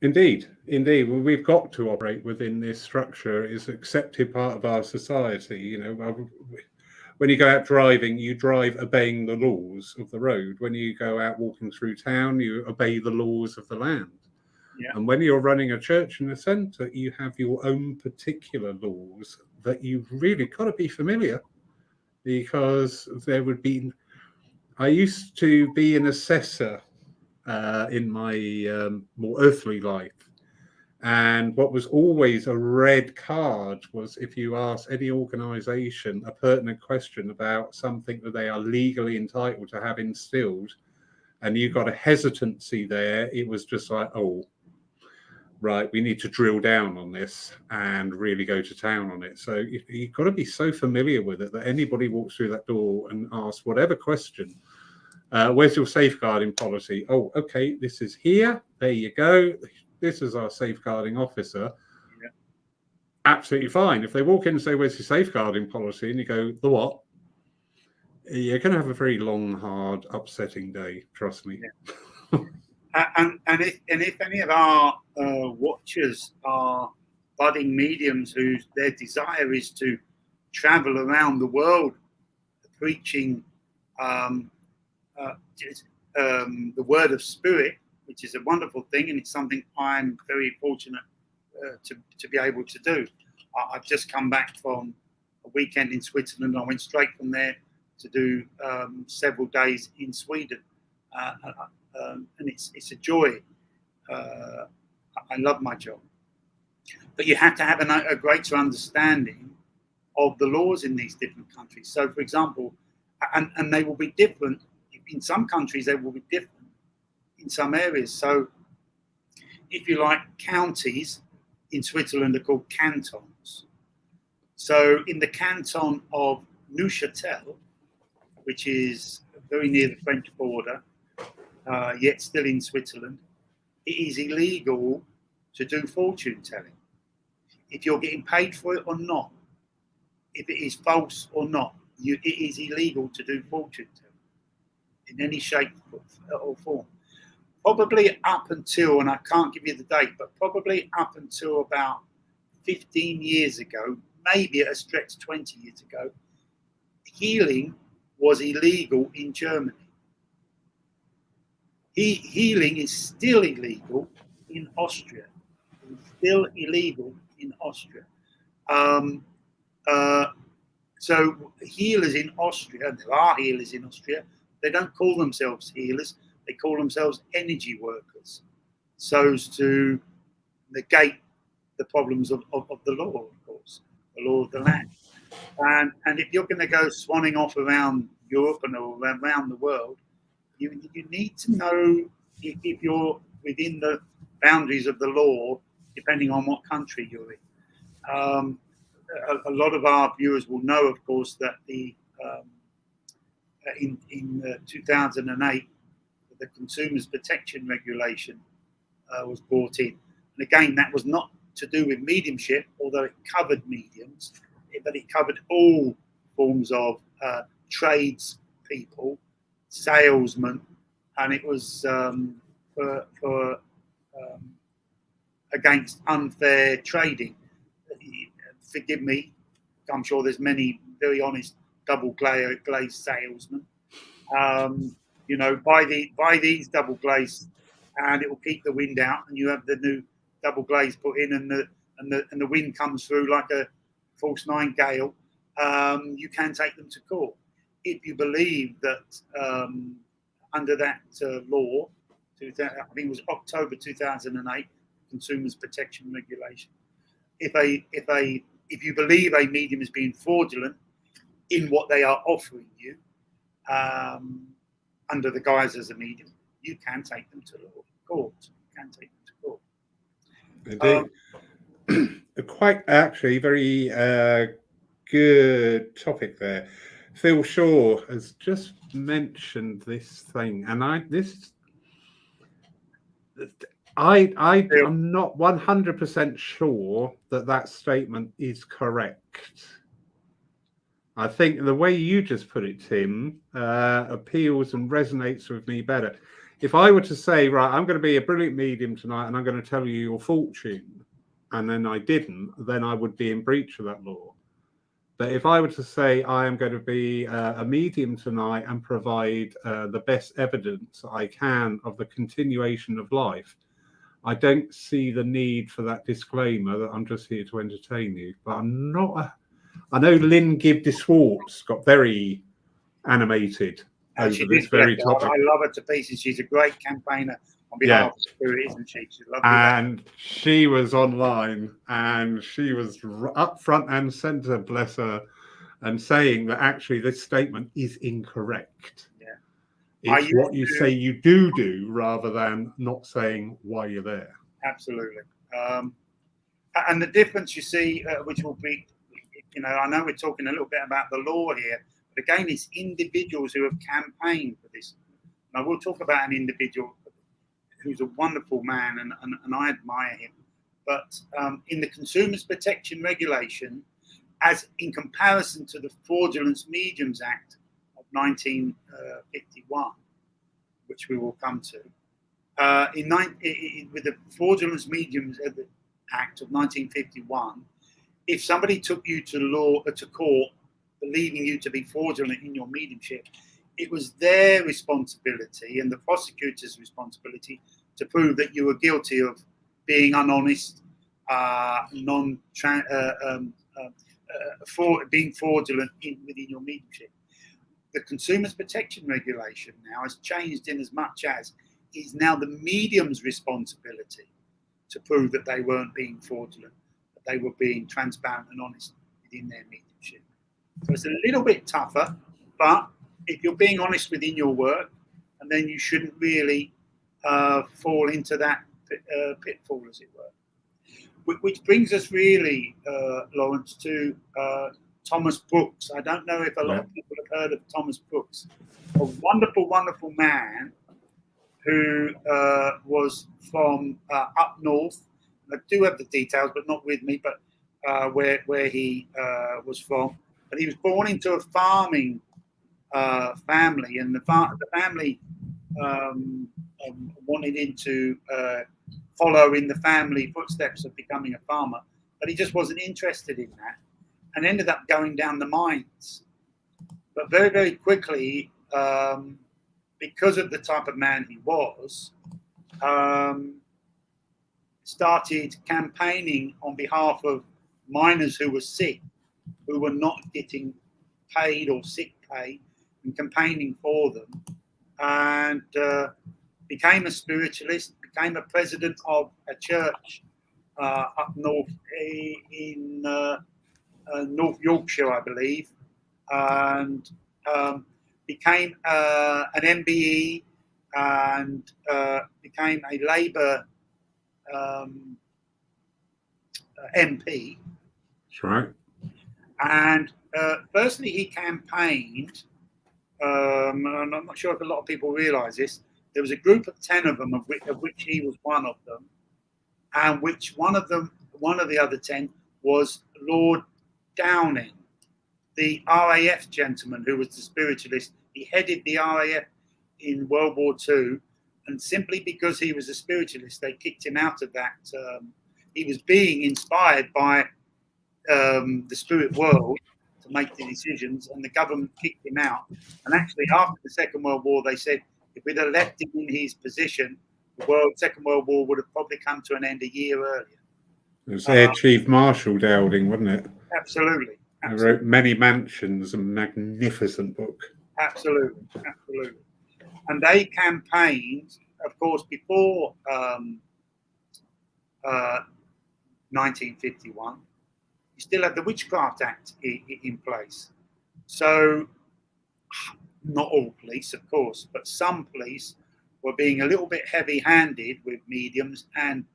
Indeed. Well, we've got to operate within this structure. It's an accepted part of our society. When you go out driving, you drive obeying the laws of the road. When you go out walking through town, you obey the laws of the land. Yeah. And when you're running a church and a centre, you have your own particular laws that you've really got to be familiar, because there would be... I used to be an assessor in my more earthly life. And what was always a red card was if you ask any organisation a pertinent question about something that they are legally entitled to have instilled, and you got a hesitancy there, it was just like, oh, right, we need to drill down on this and really go to town on it. So you've got to be so familiar with it that anybody walks through that door and asks whatever question, where's your safeguarding policy? Oh, okay, this is here. There you go. This is our safeguarding officer. Yeah. Absolutely fine. If they walk in and say, where's your safeguarding policy? And you go, the what? You're going to have a very long, hard, upsetting day. Trust me. Yeah. and if any of our watchers are budding mediums whose their desire is to travel around the world preaching the word of spirit, which is a wonderful thing, and it's something I'm very fortunate to be able to do. I've just come back from a weekend in Switzerland. I went straight from there to do several days in Sweden, and it's a joy. I love my job, but you have to have a greater understanding of the laws in these different countries. So, for example, and they will be different in some countries. They will be different in some areas. So if you like, counties in Switzerland are called cantons. So in the canton of Neuchâtel, which is very near the French border, yet still in Switzerland, it is illegal to do fortune telling. If you're getting paid for it or not, if it is false or not, it is illegal to do fortune telling in any shape or form. Probably up until, and I can't give you the date, but probably up until about 15 years ago, maybe at a stretch 20 years ago, healing was illegal in Germany. Healing is still illegal in Austria. It's still illegal in Austria. So healers in Austria, there are healers in Austria, they don't call themselves healers, they call themselves energy workers, so as to negate the problems of the law, of course, the law of the land. And if you're going to go swanning off around Europe and around the world, you need to know if you're within the boundaries of the law, depending on what country you're in. A lot of our viewers will know, of course, that in 2008, the Consumers Protection Regulation was brought in. And again, that was not to do with mediumship, although it covered mediums, but it covered all forms of tradespeople, salesmen, and it was for against unfair trading. Forgive me, I'm sure there's many very honest double glazed salesmen. Buy these double glazed, and it will keep the wind out, and you have the new double glaze put in, and the wind comes through like a force 9 gale. You can take them to court if you believe that under that law, I think it was October 2008, Consumers Protection Regulation. If you believe a medium is being fraudulent in what they are offering you, under the guise as a medium, you can take them to court. You can take them to court. Indeed. Quite actually very good topic there. Phil Shaw has just mentioned this thing, and I'm not 100% sure that statement is correct. I think the way you just put it, Tim, appeals and resonates with me better. If I were to say, right, I'm going to be a brilliant medium tonight and I'm going to tell you your fortune, and then I didn't, then I would be in breach of that law. But if I were to say I am going to be a medium tonight and provide the best evidence I can of the continuation of life, I don't see the need for that disclaimer that I'm just here to entertain you. But I'm not. I know Lynn Gibb de Swartz got very animated over this very topic. I love her to pieces. She's a great campaigner on behalf of Spirit, isn't she? She's lovely. And she was online, and she was up front and centre, bless her, and saying that actually this statement is incorrect. Yeah, it's what you say you do rather than not saying why you're there. Absolutely. And the difference you see, which will be, I know we're talking a little bit about the law here, but again, it's individuals who have campaigned for this. And I will talk about an individual who's a wonderful man, and I admire him. But in the Consumers Protection Regulation, as in comparison to the Fraudulent Mediums Act of 1951, which we will come to, with the Fraudulent Mediums Act of 1951, if somebody took you to court believing you to be fraudulent in your mediumship, it was their responsibility and the prosecutor's responsibility to prove that you were guilty of being unhonest, being fraudulent within your mediumship. The Consumers Protection Regulation now has changed in as much as it is now the medium's responsibility to prove that they weren't being fraudulent, that they were being transparent and honest within their mediumship. So it's a little bit tougher, but if you're being honest within your work, and then you shouldn't really fall into that pitfall, as it were. Which brings us really, Lawrence, to Thomas Brooks. I don't know if a lot of people have heard of Thomas Brooks, a wonderful, wonderful man who was from up north. I do have the details, but not with me, but where he was from. But he was born into a farming family, and the family wanted him to follow in the family footsteps of becoming a farmer, but he just wasn't interested in that, and ended up going down the mines. But very, very quickly, because of the type of man he was, started campaigning on behalf of miners who were sick, who were not getting paid or sick pay, and campaigning for them, and became a spiritualist, became a president of a church up north in North Yorkshire, I believe, and became an MBE and became a Labour MP. That's right. And firstly, he campaigned, and I'm not sure if a lot of people realise this, there was a group of 10 of them, of which he was one of them, and which one of the other 10 was Lord Downing, the RAF gentleman who was the spiritualist. He headed the RAF in World War II, and simply because he was a spiritualist, they kicked him out of that. He was being inspired by the spirit world to make the decisions, and the government kicked him out. And actually, after the Second World War, they said if we'd have left him in his position, the Second World War would have probably come to an end a year earlier. It was Air Chief Marshal Dowding, wasn't it? Absolutely. He wrote Many Mansions, a magnificent book. Absolutely. And they campaigned, of course, before 1951. You still had the Witchcraft Act in place. So, not all police, of course, but some police were being a little bit heavy-handed with mediums and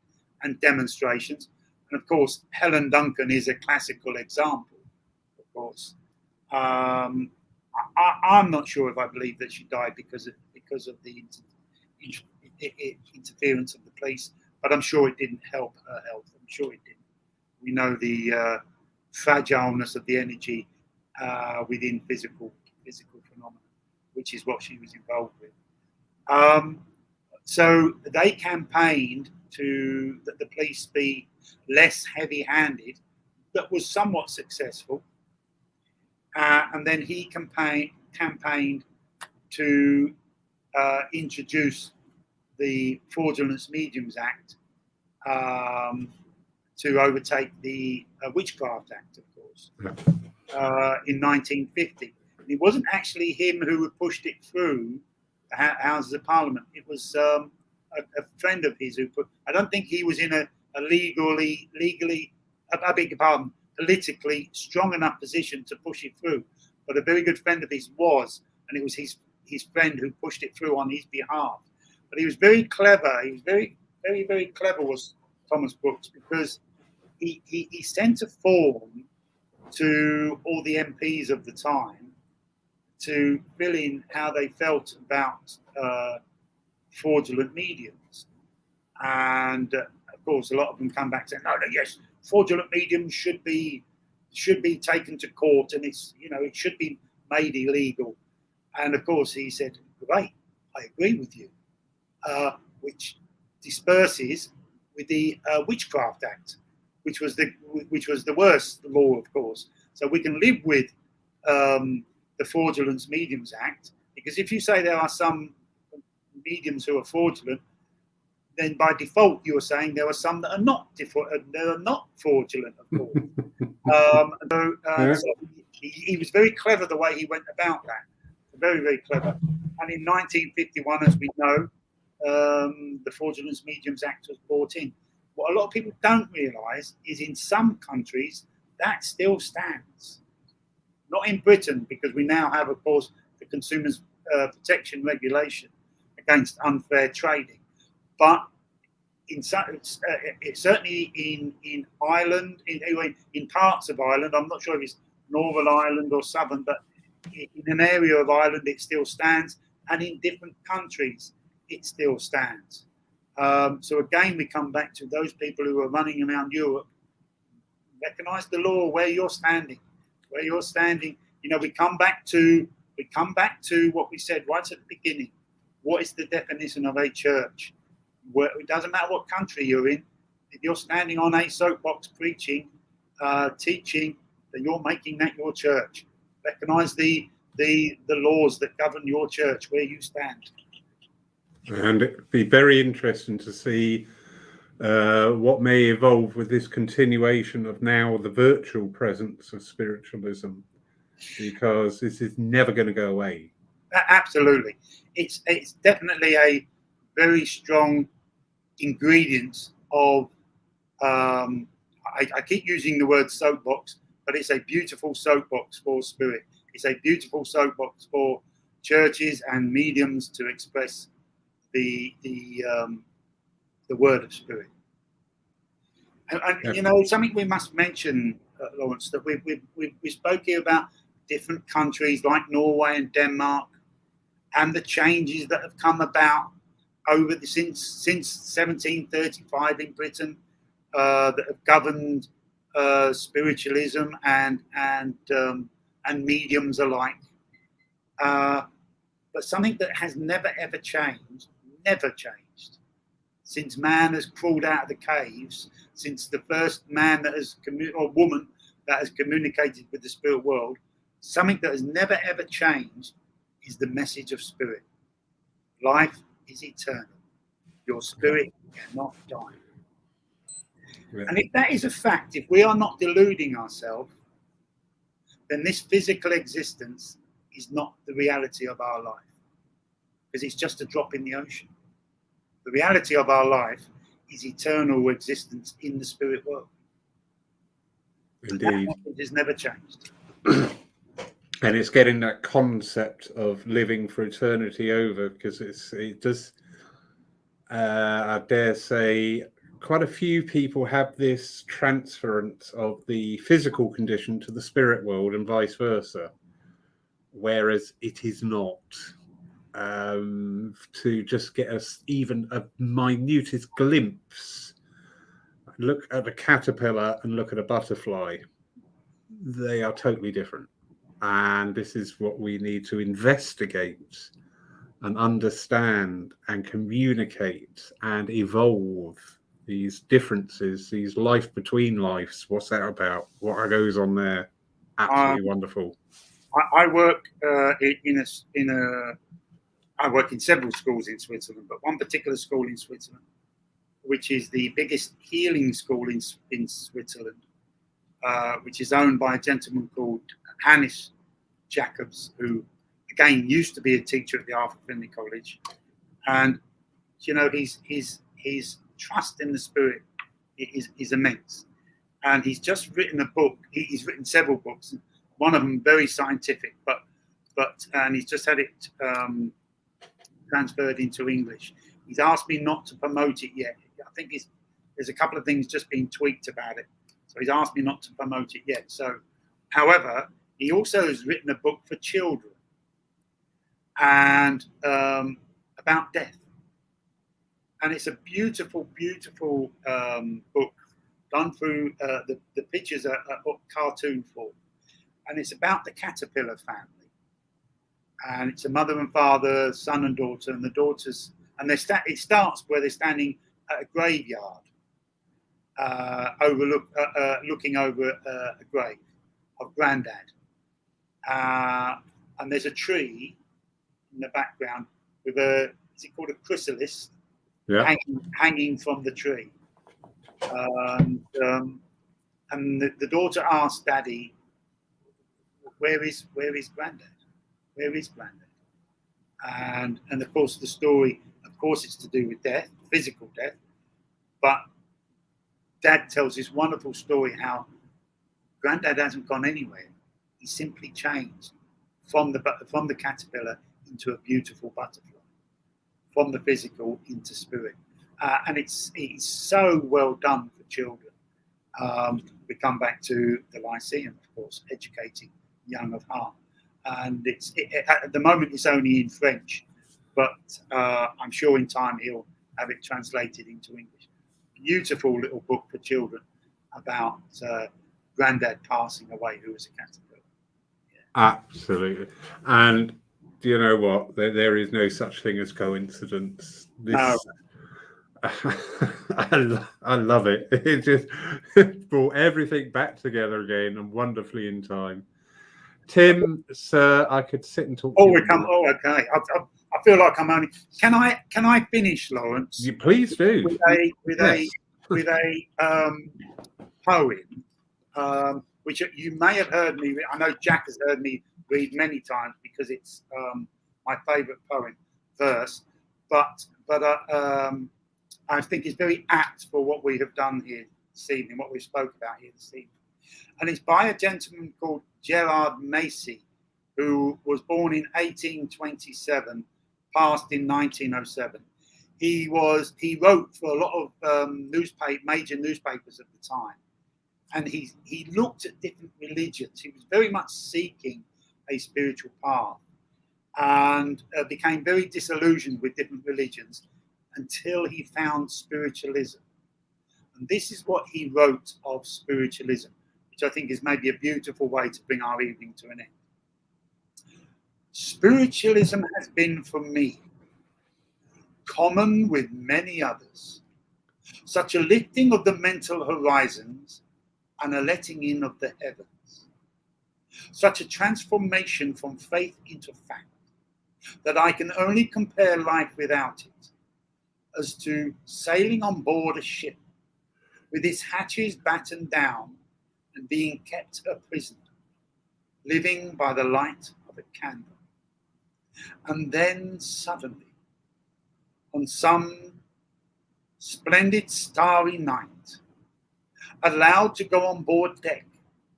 demonstrations. And of course, Helen Duncan is a classical example, of course. I'm not sure if I believe that she died because of the interference of the police, but I'm sure it didn't help her health. I'm sure it didn't. We know the fragileness of the energy within physical phenomena, which is what she was involved with. So they campaigned that the police be less heavy-handed. That was somewhat successful. And then he campaigned to introduce the Fraudulent Mediums Act to overtake the Witchcraft Act, of course, in 1950. It wasn't actually him who pushed it through the Houses of Parliament. It was a friend of his who put. I don't think he was in a legally, I beg your pardon, politically strong enough position to push it through. But a very good friend of his was, and it was his friend who pushed it through on his behalf. But he was very clever. He was very, very, very clever, was Thomas Brooks, because he sent a form to all the MPs of the time to fill in how they felt about fraudulent mediums. And of course, a lot of them come back saying, no, yes, fraudulent mediums should be taken to court, and it should be made illegal. And of course, he said, great, I agree with you, which disperses with the Witchcraft Act, which was the worst law, of course. So we can live with the Fraudulent Mediums Act, because if you say there are some mediums who are fraudulent, then by default you are saying there are some that are not fraudulent, of course. So he was very clever the way he went about that. Very, very clever. And in 1951, as we know, the Fraudulent Mediums Act was brought in. What a lot of people don't realise is in some countries that still stands. Not in Britain, because we now have, of course, the Consumers Protection Regulation against unfair trading. But certainly in Ireland, in parts of Ireland. I'm not sure if it's Northern Ireland or Southern, but in an area of Ireland it still stands, and in different countries it still stands. So again, we come back to those people who are running around Europe. Recognise the law where you're standing. Where you're standing, we come back to what we said right at the beginning. What is the definition of a church? It doesn't matter what country you're in. If you're standing on a soapbox preaching, teaching, then you're making that your church. Recognise the laws that govern your church, where you stand. And it'd be very interesting to see what may evolve with this continuation of now the virtual presence of spiritualism, because this is never going to go away. Absolutely. It's definitely a very strong ingredient of, I keep using the word soapbox, but it's a beautiful soapbox for spirit. It's a beautiful soapbox for churches and mediums to express the word of spirit. And something we must mention, Lawrence, that we spoke here about different countries like Norway and Denmark, and the changes that have come about since 1735 in Britain, that have governed spiritualism and mediums alike. But something that has never changed, since man has crawled out of the caves, since the first man that has or woman that has communicated with the spirit world, something that has never ever changed is the message of spirit. Life is eternal. Your spirit cannot die. Yeah. And if that is a fact, if we are not deluding ourselves, then this physical existence is not the reality of our life, because it's just a drop in the ocean. The reality of our life is eternal existence in the spirit world. Indeed. It has never changed. And it's getting that concept of living for eternity over, because it does, I dare say, quite a few people have this transference of the physical condition to the spirit world and vice versa, whereas it is not. To just get us even a minutest glimpse, look at a caterpillar and look at a butterfly. They are totally different. And this is what we need to investigate and understand and communicate and evolve these differences, these life between lives. What's that about? What goes on there? Absolutely wonderful. I work I work in several schools in Switzerland, but one particular school in Switzerland, which is the biggest healing school in Switzerland, which is owned by a gentleman called Hannes Jacobs, who again used to be a teacher at the Arthur Findlay College, and his trust in the spirit is immense, and he's just written a book. He's written several books, one of them very scientific, and he's just had it transferred into English. He's asked me not to promote it yet. I think there's a couple of things just being tweaked about it, so he's asked me not to promote it yet. So, however, he also has written a book for children and about death, and it's a beautiful book done through the pictures are cartoon form, and it's about the caterpillar family. And it's a mother and father, son and daughter, and the daughters, and it starts where they're standing at a graveyard, looking over a grave of Granddad, and there's a tree in the background with is it called a chrysalis? Yeah. Hanging from the tree, and the daughter asks Daddy, "Where is Granddad? Where is Granddad?" And of course the story, it's to do with death, physical death, but Dad tells this wonderful story how Granddad hasn't gone anywhere. He simply changed from the caterpillar into a beautiful butterfly, from the physical into spirit. and it's so well done for children. We come back to the Lyceum, of course, educating young of heart, and at the moment it's only in French, but I'm sure in time he'll have it translated into English. Beautiful little book for children about Granddad passing away, who was a caterpillar. Yeah. Absolutely. And do you know what? There is no such thing as coincidence. No. I love it. It just brought everything back together again and wonderfully in time. Tim, sir, I could sit and talk. Okay. I feel like I'm only. Can I finish, Lawrence? You please do. With a poem, which you may have heard me. I know Jack has heard me read many times because it's my favourite poem verse. But I think it's very apt for what we have done here this evening, what we spoke about here this evening. And it's by a gentleman called Gerard Macy, who was born in 1827, passed in 1907. He wrote for a lot of major newspapers at the time, and he looked at different religions. He was very much seeking a spiritual path, and became very disillusioned with different religions until he found spiritualism. And this is what he wrote of spiritualism, which I think is maybe a beautiful way to bring our evening to an end. Spiritualism has been for me, common with many others, such a lifting of the mental horizons and a letting in of the heavens, such a transformation from faith into fact, that I can only compare life without it as to sailing on board a ship with its hatches battened down and being kept a prisoner, living by the light of a candle. And then suddenly, on some splendid starry night, allowed to go on board deck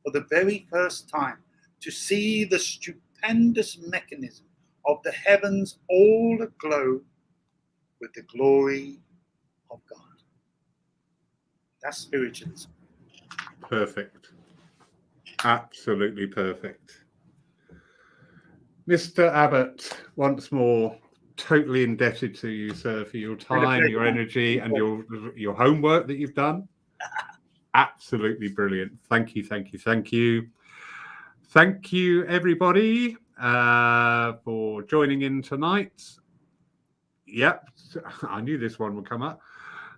for the very first time to see the stupendous mechanism of the heavens all aglow with the glory of God. That's spiritualism. Perfect. Absolutely perfect. Mr. Abbott, once more, totally indebted to you, sir, for your time, your energy, and your homework that you've done. Absolutely brilliant. Thank you, thank you, thank you. Thank you, everybody, for joining in tonight. Yep, I knew this one would come up.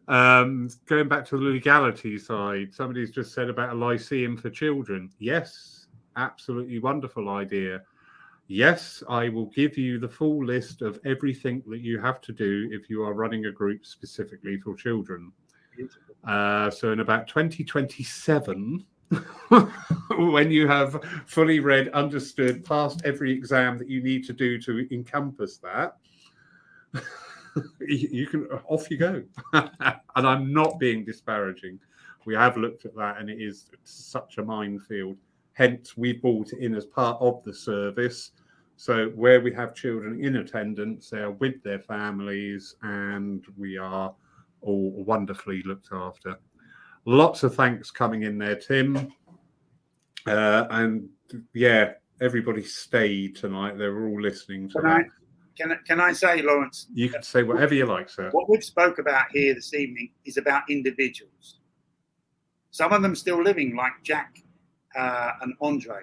Going back to the legality side, somebody's just said about a Lyceum for children. Yes, absolutely wonderful idea. Yes, I will give you the full list of everything that you have to do if you are running a group specifically for children. So in about 2027, when you have fully read, understood, passed every exam that you need to do to encompass that, you can, off you go. And I'm not being disparaging. We have looked at that, and it is such a minefield. Hence, we brought it in as part of the service. So where we have children in attendance, they are with their families, and we are all wonderfully looked after. Lots of thanks coming in there, Tim. And yeah, everybody stayed tonight. They were all listening to that. Can I say, Lawrence? You can say whatever you like, sir. What we've spoke about here this evening is about individuals. Some of them still living, like Jack and Andre,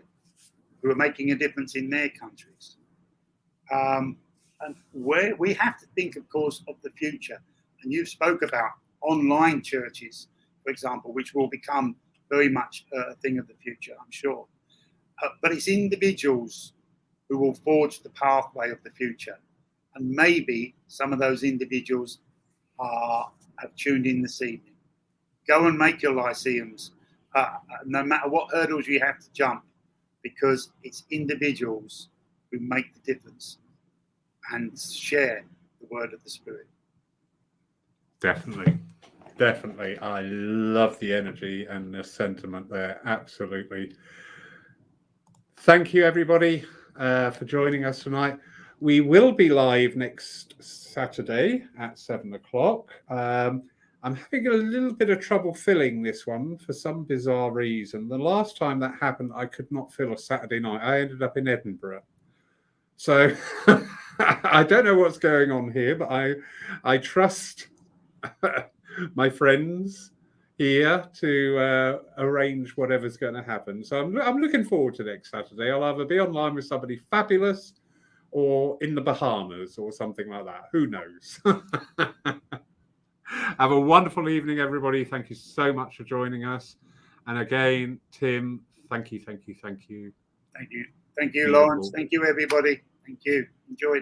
who are making a difference in their countries. And where we have to think, of course, of the future. And you spoke about online churches, for example, which will become very much a thing of the future, I'm sure. But it's individuals who will forge the pathway of the future. And maybe some of those individuals have tuned in this evening. Go and make your Lyceums, no matter what hurdles you have to jump, because it's individuals who make the difference and share the word of the Spirit. Definitely. Definitely. I love the energy and the sentiment there. Absolutely. Thank you, everybody, for joining us tonight. We will be live next Saturday at 7 o'clock. I'm having a little bit of trouble filling this one for some bizarre reason. The last time that happened, I could not fill a Saturday night. I ended up in Edinburgh. So I don't know what's going on here, but I trust my friends here to arrange whatever's going to happen. So I'm looking forward to next Saturday. I'll either be online with somebody fabulous or in the Bahamas or something like that. Who knows? Have a wonderful evening, everybody. Thank you so much for joining us. And again, Tim, thank you. Thank you, Lawrence. Thank you, everybody. Thank you. Enjoyed it.